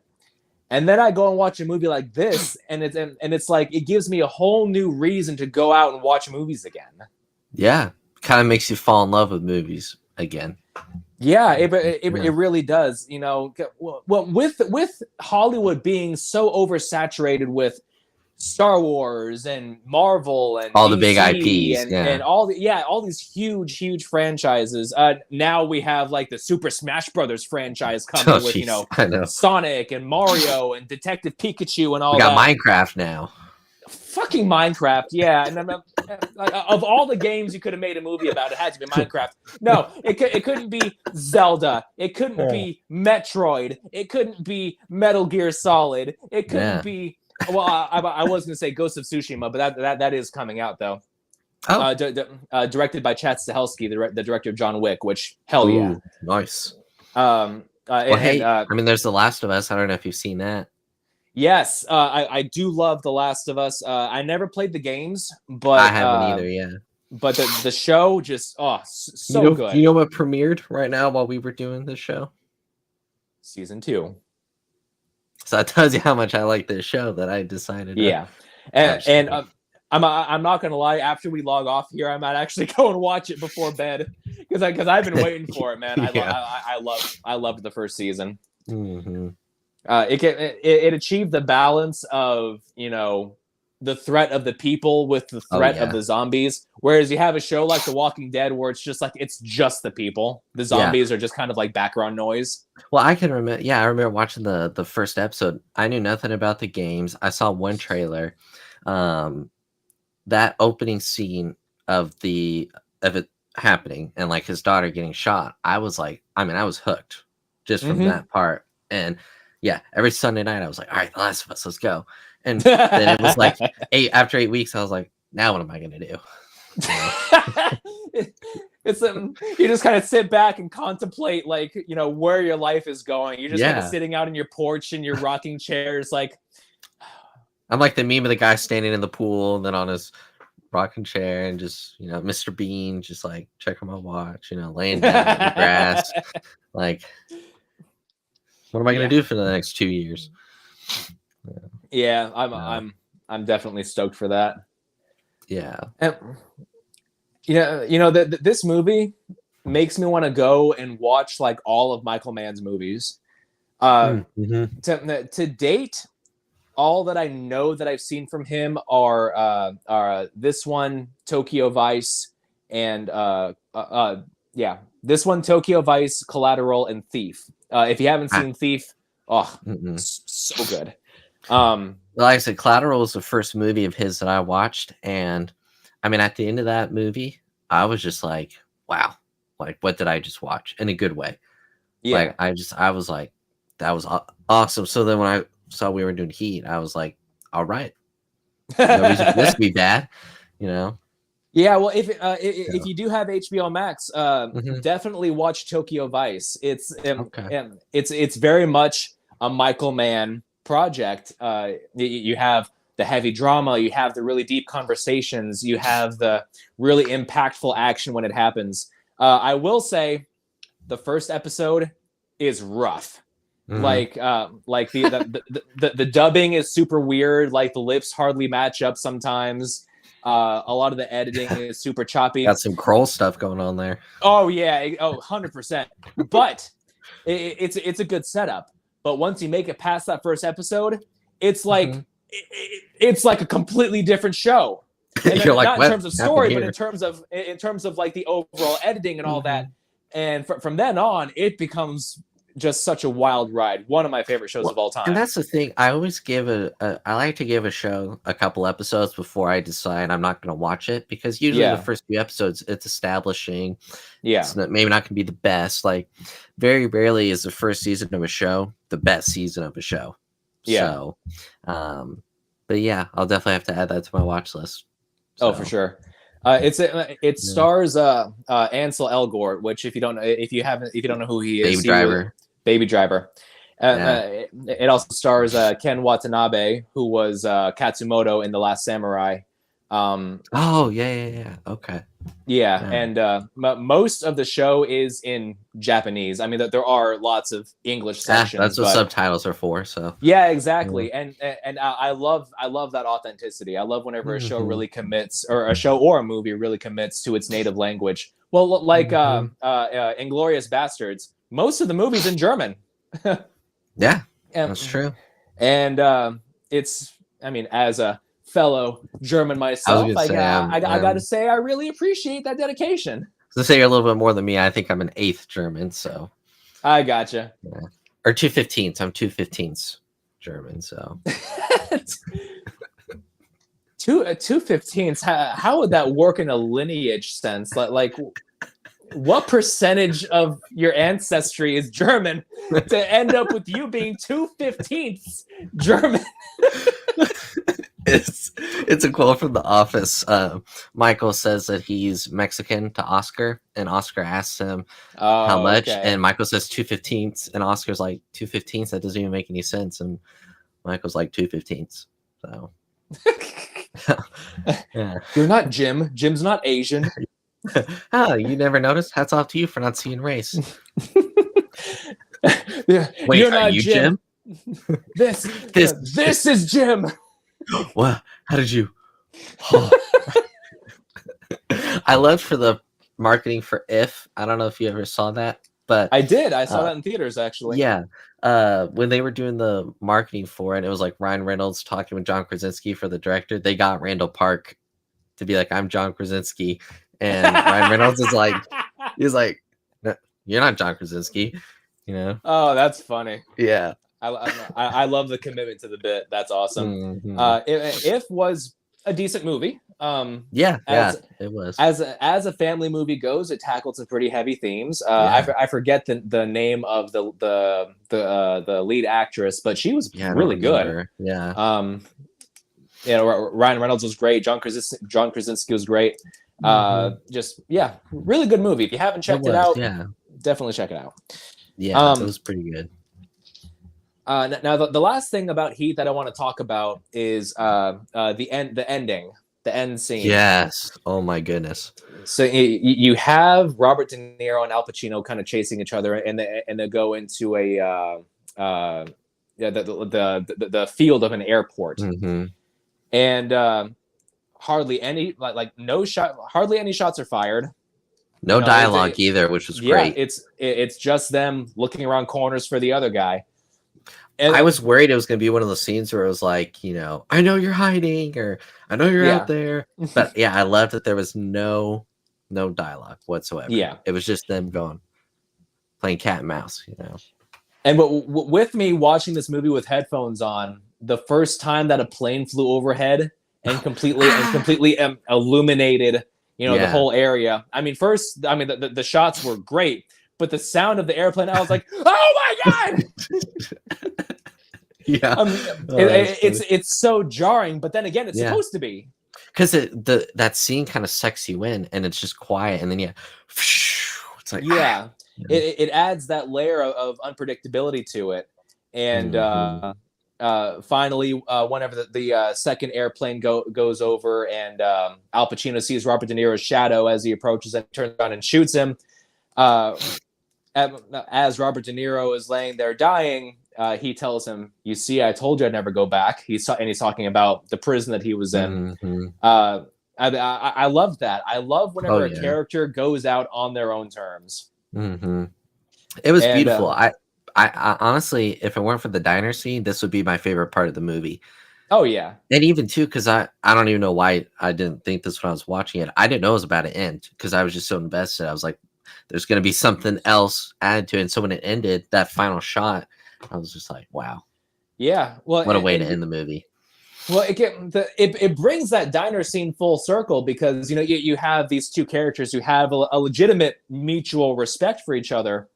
A: And then I go and watch a movie like this, and it's like it gives me a whole new reason to go out and watch movies again.
B: Yeah, kind of makes you fall in love with movies again.
A: Yeah, it really does. Well, with Hollywood being so oversaturated with Star Wars and Marvel and
B: all
A: DC
B: the big IPs
A: and all these huge franchises. Now we have like the Super Smash Brothers franchise coming with Sonic and Mario and Detective Pikachu and all that.
B: We got Minecraft now.
A: Fucking Minecraft, yeah. And of all the games you could have made a movie about, it had to be Minecraft. No, it couldn't be Zelda. It couldn't be Metroid. It couldn't be Metal Gear Solid. It couldn't be. Well, I was going to say Ghost of Tsushima, but that is coming out though. Directed by Chad Stahelski, the director of John Wick. Which hell yeah,
B: nice.
A: There's
B: The Last of Us. I don't know if you've seen that.
A: Yes, I do love The Last of Us. I never played the games, but
B: I haven't either. Yeah,
A: but the show just so good.
B: You know what premiered right now while we were doing this show?
A: Season 2.
B: So that tells you how much I like this show that I decided.
A: Yeah, and I'm not gonna lie. After we log off here, I might actually go and watch it before bed because I've been waiting for it, man. I loved the first season.
B: Mm-hmm.
A: It achieved the balance of the threat of the people with the threat of the zombies, whereas you have a show like The Walking Dead where it's just the people. The zombies are just kind of like background noise.
B: Well, I can remember. Yeah, I remember watching the first episode. I knew nothing about the games. I saw one trailer. That opening scene of it happening and like his daughter getting shot. I was hooked just from that part. And yeah, every Sunday night I was like, all right, The Last of Us, let's go. And then it was like after 8 weeks, I was like, now what am I going to do?
A: It's you just kind of sit back and contemplate where your life is going. You're just kind of sitting out in your porch in your rocking chairs. Like,
B: I'm like the meme of the guy standing in the pool and then on his rocking chair and just, Mr. Bean, just like checking my watch, laying down in the grass. Like, what am I going to do for the next 2 years?
A: Yeah, I'm definitely stoked for that.
B: Yeah.
A: And this movie makes me want to go and watch like all of Michael Mann's movies. To date, all that I know that I've seen from him are this one, Tokyo Vice, and this one, Tokyo Vice, Collateral, and Thief. If you haven't seen Thief, so good.
B: Like I said, Collateral was the first movie of his that I watched, and I mean, at the end of that movie, I was just like, wow, like what did I just watch in a good way? Yeah, like I was like, that was awesome. So then when I saw we were doing Heat, I was like, all right, no reason for this to be bad,
A: Yeah, well, if you do have HBO Max, definitely watch Tokyo Vice. It's very much a Michael Mann project. You have the heavy drama, you have the really deep conversations, you have the really impactful action when it happens. I will say, the first episode is rough. Like the dubbing is super weird. Like the lips hardly match up sometimes. A lot of the editing is super choppy.
B: Got some Kroll stuff going on there.
A: Oh yeah, 100%. But it's a good setup. But once you make it past that first episode, it's like it's like a completely different show. And
B: You're like,
A: not in
B: what
A: terms of
B: happened
A: story, but
B: here?
A: in terms of like the overall editing and all that. And from then on, it becomes just such a wild ride. One of my favorite shows of all time.
B: And that's the thing. I always give I like to give a show a couple episodes before I decide I'm not going to watch it, because usually the first few episodes it's establishing.
A: Yeah.
B: It's maybe not going to be the best. Like very rarely is the first season of a show the best season of a show.
A: Yeah.
B: So, but yeah, I'll definitely have to add that to my watch list. So.
A: Oh, for sure. It stars Ansel Elgort, which if you don't know who he is, Baby Driver. It also stars Ken Watanabe, who was Katsumoto in The Last Samurai.
B: Okay.
A: Yeah, and most of the show is in Japanese. I mean, there are lots of English sections.
B: That's what subtitles are for. So
A: yeah, exactly. Yeah. And I love that authenticity. I love whenever a show really commits, or a show or a movie really commits to its native language. Well, like Inglourious Bastards, most of the movie's in German.
B: Yeah, that's true.
A: And it's, I mean, as a fellow German myself, I gotta say I really appreciate that dedication.
B: To say you're a little bit more than me, I think I'm an 8th German, so
A: I gotcha.
B: Yeah. Or 2/15. I'm 2/15 German, so
A: 2/15. How would that work in a lineage sense? Like what percentage of your ancestry is German to end up with you being 2/15 German?
B: It's a quote from The Office. Michael says that he's Mexican to Oscar, and Oscar asks him how much, and Michael says 2/15, and Oscar's like 2/15. That doesn't even make any sense, and Michael's like 2/15. So,
A: yeah. You're not Jim. Jim's not Asian.
B: Oh, you never noticed? Hats off to you for not seeing race.
A: Yeah,
B: wait, you're not Jim?
A: This is Jim.
B: What? How did you? Oh. I loved for the marketing for If. I don't know if you ever saw that, but
A: I did. I saw that in theaters, actually.
B: Yeah. When they were doing the marketing for it, it was like Ryan Reynolds talking with John Krasinski for the director. They got Randall Park to be like, "I'm John Krasinski," and Ryan Reynolds is like, he's like, "No, you're not John Krasinski," you know?
A: Oh, that's funny.
B: Yeah.
A: I love the commitment to the bit. That's awesome. If was a decent movie. It was. As a family movie goes, it tackled some pretty heavy themes. I forget the name of the lead actress, but she was really good. Yeah. Ryan Reynolds was great. John Krasinski was great. Really good movie. If you haven't checked it out, definitely check it out.
B: Yeah, it was pretty good.
A: Now the last thing about Heat that I want to talk about is the ending, the end scene.
B: Yes. Oh my goodness.
A: So you have Robert De Niro and Al Pacino kind of chasing each other, and they go into the field of an airport, and hardly any hardly any shots are fired.
B: No dialogue either, which was great.
A: It's just them looking around corners for the other guy.
B: And I was worried it was going to be one of those scenes where it was like, I know you're hiding, or I know you're out there. But yeah, I loved that there was no dialogue whatsoever.
A: Yeah.
B: It was just them playing cat and mouse,
A: And with me watching this movie with headphones on, the first time that a plane flew overhead and completely illuminated, the whole area. I mean, the shots were great. But the sound of the airplane, I was like, "Oh my god!"
B: Yeah,
A: it's so jarring. But then again, it's supposed to be,
B: because that scene kind of sucks you in, and it's just quiet, and then it's like
A: it adds that layer of unpredictability to it. And finally, whenever the second airplane goes over, and Al Pacino sees Robert De Niro's shadow as he approaches and turns around and shoots him. As Robert De Niro is laying there dying, he tells him, "You see, I told you I'd never go back." He's talking about the prison that he was in. I love that. I love whenever a character goes out on their own terms.
B: It was
A: And
B: beautiful. I honestly, if it weren't for the diner scene, this would be my favorite part of the movie.
A: oh yeah,
B: And even too, because I don't even know why I didn't think this when I was watching it. I didn't know it was about to end because I was just so invested. I was like, there's going to be something else added to it. And so when it ended, that final shot, I was just like, wow,
A: yeah. Well,
B: what a way to
A: and
B: end the movie.
A: well, it brings that diner scene full circle because you have these two characters who have a legitimate mutual respect for each other,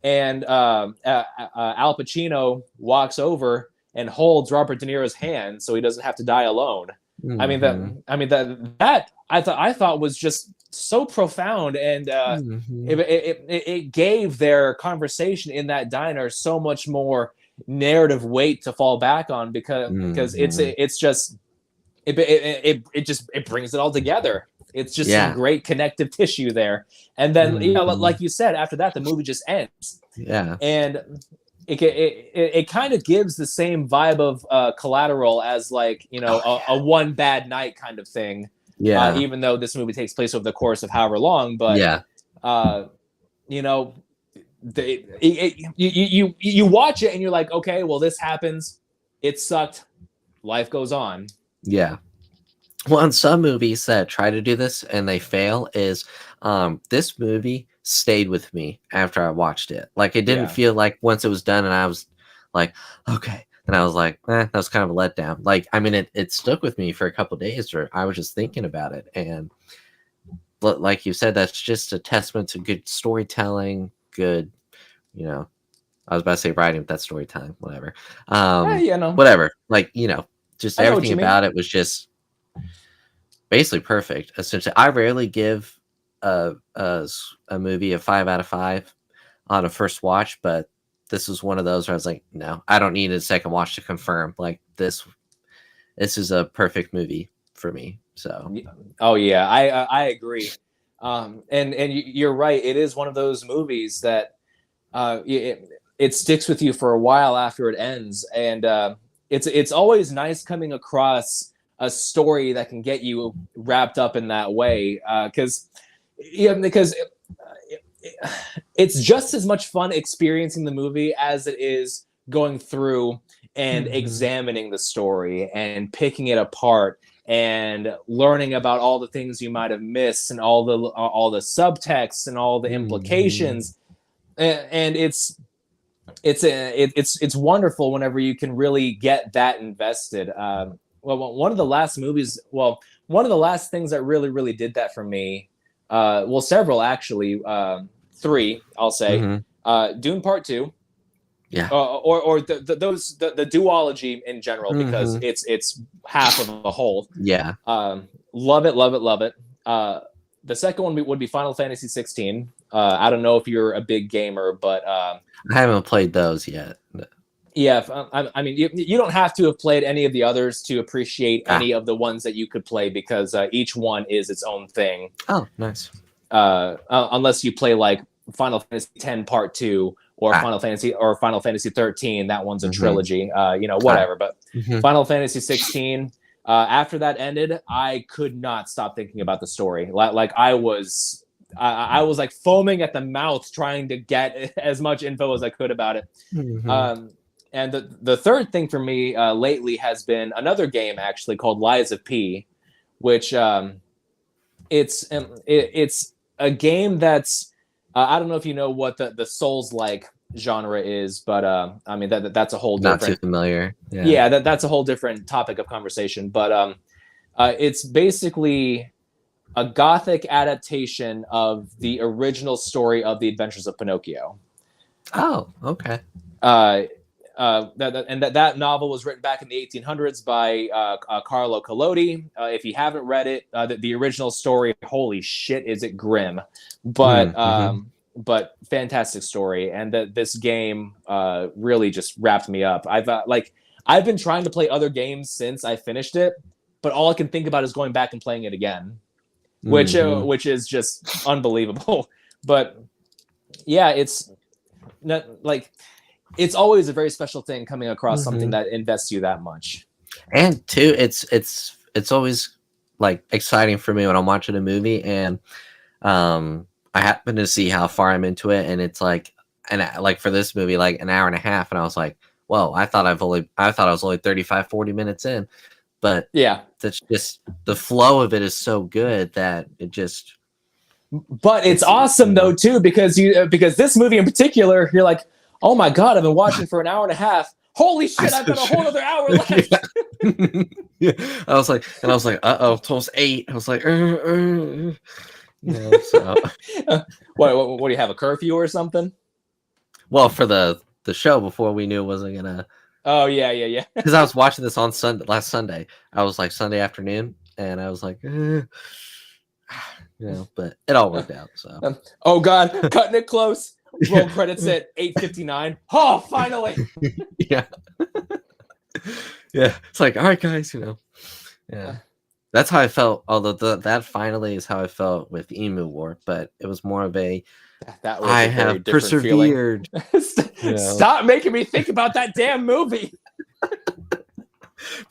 A: and Al Pacino walks over and holds Robert De Niro's hand so he doesn't have to die alone.
B: Mm-hmm.
A: That I thought was just so profound, and
B: Mm-hmm.
A: it gave their conversation in that diner so much more narrative weight to fall back on because
B: Mm-hmm.
A: it's just it brings it all together. It's just some
B: Yeah.
A: great connective tissue there. And then
B: Mm-hmm.
A: like you said, after that the movie just ends,
B: Yeah.
A: and it kind of gives the same vibe of Collateral as like
B: Oh
A: a one bad night kind of thing.
B: yeah.
A: Even though this movie takes place over the course of however long, but
B: Yeah.
A: uh, you know, you watch it and you're like, okay, well this happens, it sucked, life goes on.
B: Yeah. Well, on some movies that try to do this and they fail, is this movie stayed with me after I watched it. Like it didn't
A: Yeah,
B: feel like once it was done and I was like, okay. And I was like, that was kind of a letdown. Like, I mean, it stuck with me for a couple days where I was just thinking about it. And like you said, that's just a testament to good storytelling, good, you know, I was about to say writing, but that's storytelling, whatever.
A: yeah,
B: Whatever. Like, just
A: I know what
B: everything
A: you mean.
B: about it was just basically perfect. Essentially, I rarely give a movie a 5 out of 5 on a first watch, but this was one of those where I was like, no, I don't need a second watch to confirm. Like this is a perfect movie for me. So
A: Oh yeah, I agree. And you're right. It is one of those movies that it sticks with you for a while after it ends, and it's always nice coming across a story that can get you wrapped up in that way. Because it's just as much fun experiencing the movie as it is going through and
B: mhm.
A: examining the story and picking it apart and learning about all the things you might have missed and all the subtext and all the
B: Mhm.
A: implications. And it's wonderful whenever you can really get that invested. Well, one of the last movies, one of the last things that really did that for me, well, several actually, three, I'll say,
B: Mhm.
A: Dune Part Two,
B: Yeah.
A: or the duology in general because
B: Mhm.
A: it's half of a whole.
B: Yeah.
A: Love it, love it, love it. The second one would be Final Fantasy 16. I don't know if you're a big gamer, but
B: I haven't played those yet.
A: yeah, I mean, you don't have to have played any of the others to appreciate
B: Ah.
A: any of the ones that you could play because each one is its own thing.
B: Oh, nice.
A: Unless you play like Final Fantasy X Part Two or
B: Ah.
A: Final Fantasy 13, that one's a
B: Mhm.
A: trilogy.
B: Ah.
A: Whatever. But
B: Mhm.
A: Final Fantasy 16. After that ended, I could not stop thinking about the story. Like I was like foaming at the mouth trying to get as much info as I could about it.
B: Mhm.
A: Um, and the third thing for me lately has been another game actually called Lies of P, which it's a game that's I don't know if you know what the Souls like genre is, but I mean that's a whole
B: Not too
A: different
B: familiar. Yeah.
A: yeah that's a whole different topic of conversation. But it's basically a gothic adaptation of the original story of the Adventures of Pinocchio.
B: Oh, okay.
A: Uh, that novel was written back in the 1800s by Carlo Collodi. If you haven't read it, the original story, holy shit, is it grim, but
B: Mhm.
A: but fantastic story. And that this game really just wrapped me up. I've been trying to play other games since I finished it, but all I can think about is going back and playing it again,
B: Mhm.
A: which is just unbelievable. But yeah, it's not like it's always a very special thing coming across something
B: Mhm.
A: that invests you that much.
B: And two, it's always like exciting for me when I'm watching a movie and um I happen to see how far I'm into it and it's like like for this movie, like an hour and a half, and I was like, whoa, I thought I was only 35, 40 minutes in. But
A: yeah,
B: that's just the flow of it is so good that it just.
A: But it's awesome though too, because this movie in particular, you're like, oh my god, I've been watching for an hour and a half. Holy shit, I've got a whole other hour left.
B: Yeah. I was like, uh-oh, it's almost 8. I was like, so.
A: What do you have, a curfew or something?
B: Well, for the show before we knew it wasn't gonna.
A: Oh yeah.
B: Because I was watching this on last Sunday. I was like Sunday afternoon, and I was like, but it all worked out. So.
A: Oh god, cutting it close. Roll credits at 8:59. Oh, finally.
B: Yeah. Yeah. It's like, all right, guys. Yeah. That's how I felt. Although that finally is how I felt with Emu War, but it was more of a.
A: That was
B: I have persevered.
A: Stop making me think about that damn movie.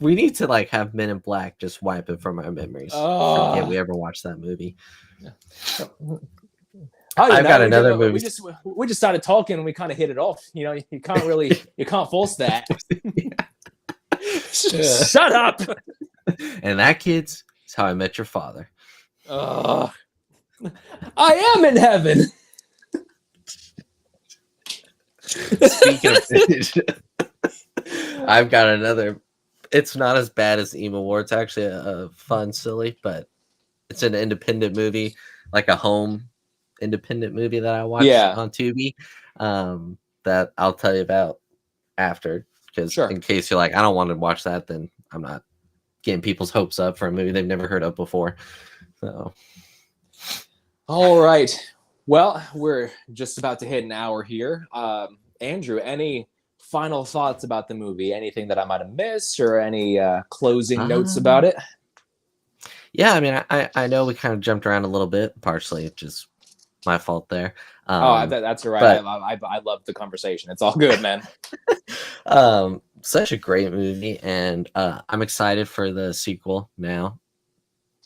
B: We need to like have Men in Black just wipe it from our memories.
A: Oh.
B: Yeah, we ever watched that movie.
A: I've
B: got another movie.
A: We just started talking and we kind of hit it off. You can't force that. Shut up.
B: And that, kids, is How I Met Your Father.
A: I am in heaven.
B: Speaking of which, I've got another. It's not as bad as Emo War. It's actually a fun, silly, but it's an independent movie, like a home independent movie that I watched on Tubi. That I'll tell you about after, because in case you're like, I don't want to watch that, then I'm not getting people's hopes up for a movie they've never heard of before. So,
A: all right. Well, we're just about to hit an hour here. Andrew, any final thoughts about the movie? Anything that I might have missed, or any closing notes about it?
B: Yeah, I mean, I know we kind of jumped around a little bit, partially just my fault there.
A: That's all right. I love the conversation. It's all good, man.
B: Such a great movie, and I'm excited for the sequel now.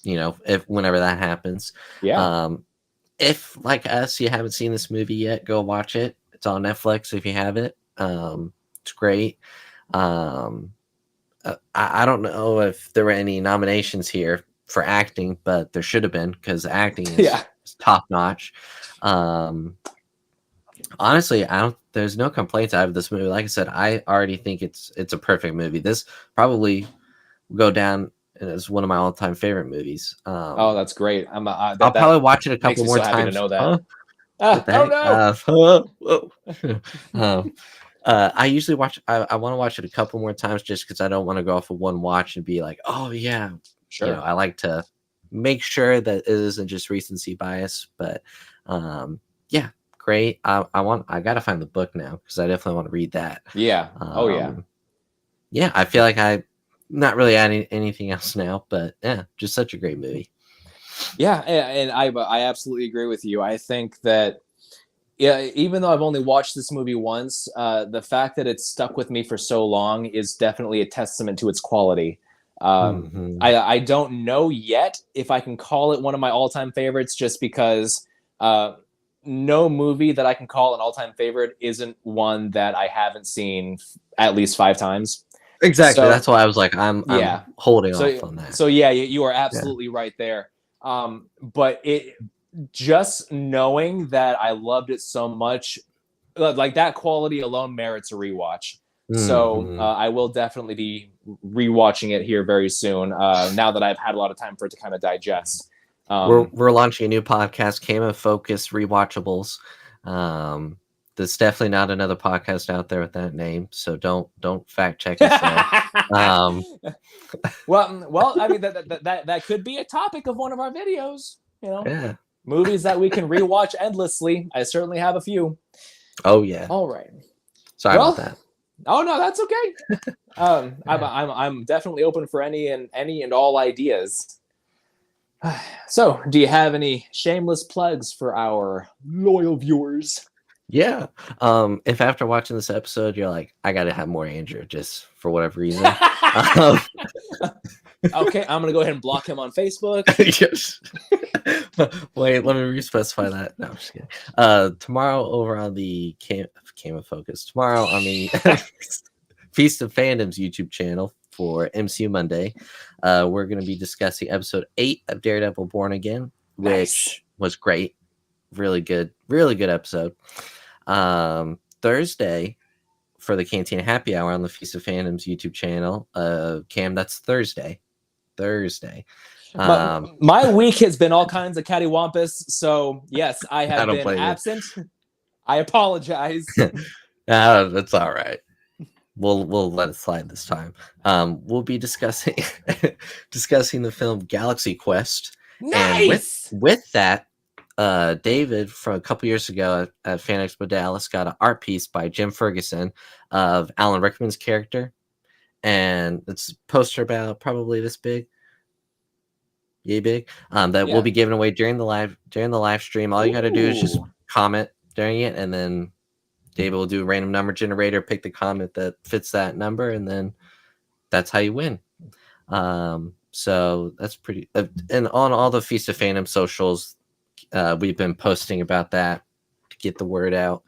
B: Whenever that happens.
A: Yeah.
B: If, like us, you haven't seen this movie yet, go watch it. It's on Netflix if you have it. It's great. I don't know if there were any nominations here for acting, but there should have been, because acting is top notch. Honestly, there's no complaints out of this movie. Like I said, I already think it's a perfect movie. This probably will go down as one of my all-time favorite movies.
A: That's great. I'll
B: probably watch it a couple more times.
A: To know that.
B: I usually watch. I want to watch it a couple more times just because I don't want to go off of one watch and be like, oh yeah,
A: sure.
B: I like to make sure that it isn't just recency bias. But yeah, great. I gotta find the book now, because I definitely want to read that.
A: Yeah.
B: Yeah, I feel like I'm not really adding anything else now, but yeah, just such a great movie.
A: Yeah, and I absolutely agree with you. I think that even though I've only watched this movie once, the fact that it's stuck with me for so long is definitely a testament to its quality. I don't know yet if I can call it one of my all-time favorites, just because no movie that I can call an all-time favorite isn't one that I haven't seen at least 5 times.
B: Exactly. So, that's why I was like, I'm holding off on that.
A: So yeah, you are absolutely right there. But it just knowing that I loved it so much, like that quality alone merits a rewatch. So I will definitely be rewatching it here very soon. Now that I've had a lot of time for it to kind of digest.
B: We're launching a new podcast, Camo Focus Rewatchables. There's definitely not another podcast out there with that name, so don't fact check yourself.
A: Well, I mean that could be a topic of one of our videos. Movies that we can rewatch endlessly. I certainly have a few.
B: Oh yeah.
A: All right.
B: Sorry about that.
A: Oh no, that's okay. I'm definitely open for any and all ideas. So, do you have any shameless plugs for our loyal viewers?
B: Yeah. If after watching this episode you're like, I gotta have more Andrew, just for whatever reason,
A: Okay, I'm gonna go ahead and block him on Facebook.
B: Yes. Wait, let me re-specify that. No, I'm just kidding. Tomorrow over on the Came of Focus. Tomorrow on the Feast of Fandoms YouTube channel for MCU Monday, we're going to be discussing episode 8 of Daredevil Born Again, which was great. Really good episode. Thursday for the Cantina Happy Hour on the Feast of Fandoms YouTube channel. Cam, that's Thursday.
A: My week has been all kinds of cattywampus, so yes, I have been absent. I apologize.
B: That's all right. We'll let it slide this time. We'll be discussing the film Galaxy Quest.
A: Nice.
B: And with that, David from a couple years ago at Fan Expo Dallas got an art piece by Jim Ferguson of Alan Rickman's character, and it's a poster about probably this big. Yay big. That will be given away during the live stream. All you got to do is just comment during it, and then David will do a random number generator, pick the comment that fits that number, and then that's how you win. So that's pretty. And on all the Feast of Fandom socials, we've been posting about that to get the word out.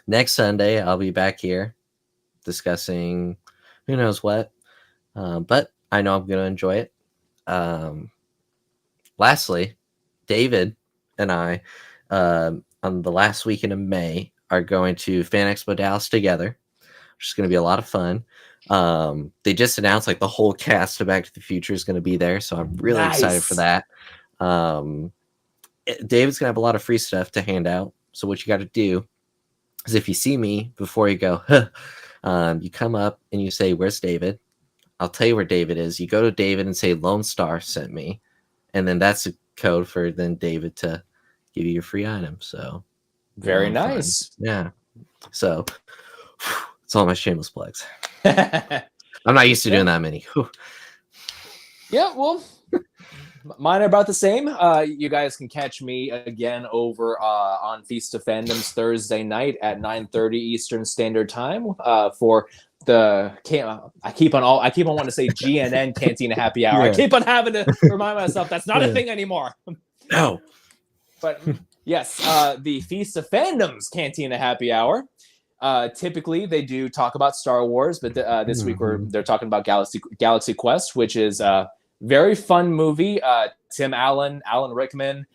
B: Next Sunday, I'll be back here discussing who knows what, but I know I'm going to enjoy it. Lastly, David and I, on the last weekend of May, are going to Fan Expo Dallas together, which is going to be a lot of fun. They just announced like the whole cast of Back to the Future is going to be there, so I'm really excited for that. David's going to have a lot of free stuff to hand out, so what you got to do is if you see me before you go, you come up and you say, "Where's David?" I'll tell you where David is. You go to David and say Lone Star sent me, and then that's a code for then David to give you your free item. So
A: very nice.
B: Fun. Yeah. So it's all my shameless plugs. I'm not used to doing that many. Whew.
A: Yeah, well, mine are about the same. You guys can catch me again over on Feast of Fandoms Thursday night at 9:30 Eastern Standard Time for the I keep on wanting to say GNN Cantina Happy Hour. Yeah. I keep on having to remind myself that's not a thing anymore.
B: No.
A: But yes, the Feast of Fandoms Cantina Happy Hour. Typically they do talk about Star Wars, but this week they're talking about Galaxy Quest, which is a very fun movie. Tim Allen, Alan Rickman,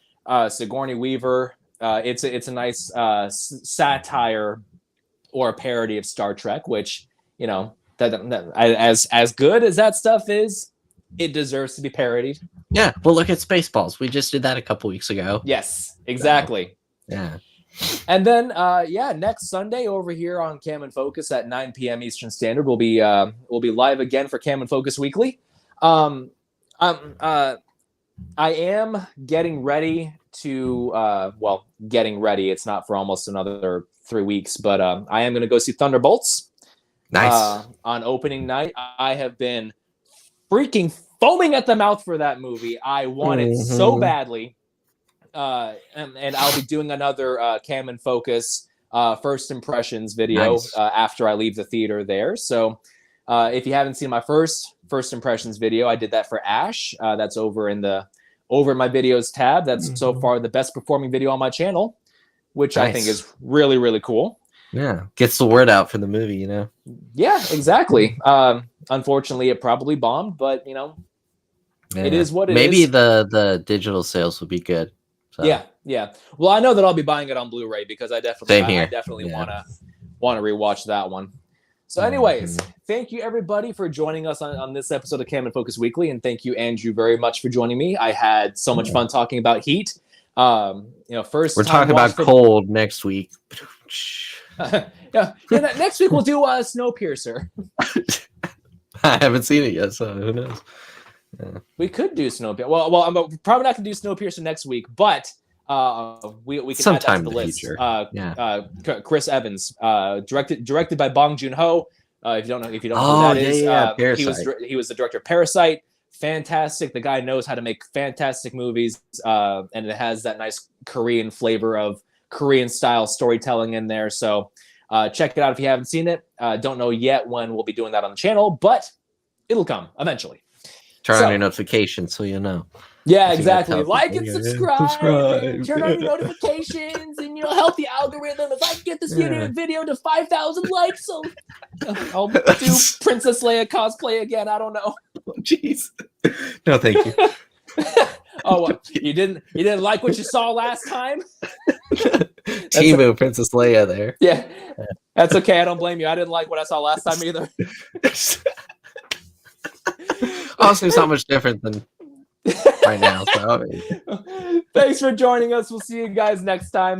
A: Sigourney Weaver. It's a nice satire or a parody of Star Trek, which, you know, that as good as that stuff is, it deserves to be parodied.
B: Yeah, well, look at Spaceballs. We just did that a couple weeks ago.
A: Yes, exactly.
B: So, yeah.
A: And then, next Sunday over here on Cam and Focus at 9 p.m. Eastern Standard, we'll be live again for Cam and Focus Weekly. I am getting ready to, getting ready. It's not for almost another 3 weeks, but I am going to go see Thunderbolts.
B: Nice.
A: On opening night. I have been freaking foaming at the mouth for that movie. I want it so badly. And I'll be doing another Cam and Focus first impressions video after I leave the theater there. So if you haven't seen my first impressions video, I did that for Ash. That's over in my videos tab. That's so far the best performing video on my channel, which I think is really, really cool.
B: Yeah, gets the word out for the movie, you know.
A: Yeah, exactly. Unfortunately, it probably bombed, but you know, it is what it is.
B: Maybe the digital sales will be good. So.
A: Yeah. Well, I know that I'll be buying it on Blu-ray because I definitely want to rewatch that one. So, anyways, thank you everybody for joining us on this episode of Cam and Focus Weekly, and thank you, Andrew, very much for joining me. I had so much fun talking about Heat. First
B: we're talking about Cold next week.
A: Next week we'll do Snowpiercer.
B: I haven't seen it yet, so who knows? Yeah.
A: We could do Snowpiercer. Well, I'm probably not going to do Snowpiercer next week, but we can
B: sometime
A: add that to the list.
B: Chris
A: Evans, directed by Bong Joon-ho. If you don't know who that is, he was the director of Parasite. Fantastic. The guy knows how to make fantastic movies, and it has that nice Korean flavor of Korean style storytelling in there. So check it out if you haven't seen it. Don't know yet when we'll be doing that on the channel, but it'll come eventually.
B: Turn on your notifications so you know.
A: Yeah, exactly. Like and subscribe. And turn on your notifications, and help the algorithm. If I can get this video to 5,000 likes, I'll do Princess Leia cosplay again. I don't know.
B: Jeez. No, thank you.
A: Oh, what? You didn't like what you saw last time?
B: Teemu, Princess Leia there.
A: Yeah, that's okay. I don't blame you. I didn't like what I saw last time either.
B: Also, it's not much different than right now. So
A: thanks for joining us. We'll see you guys next time.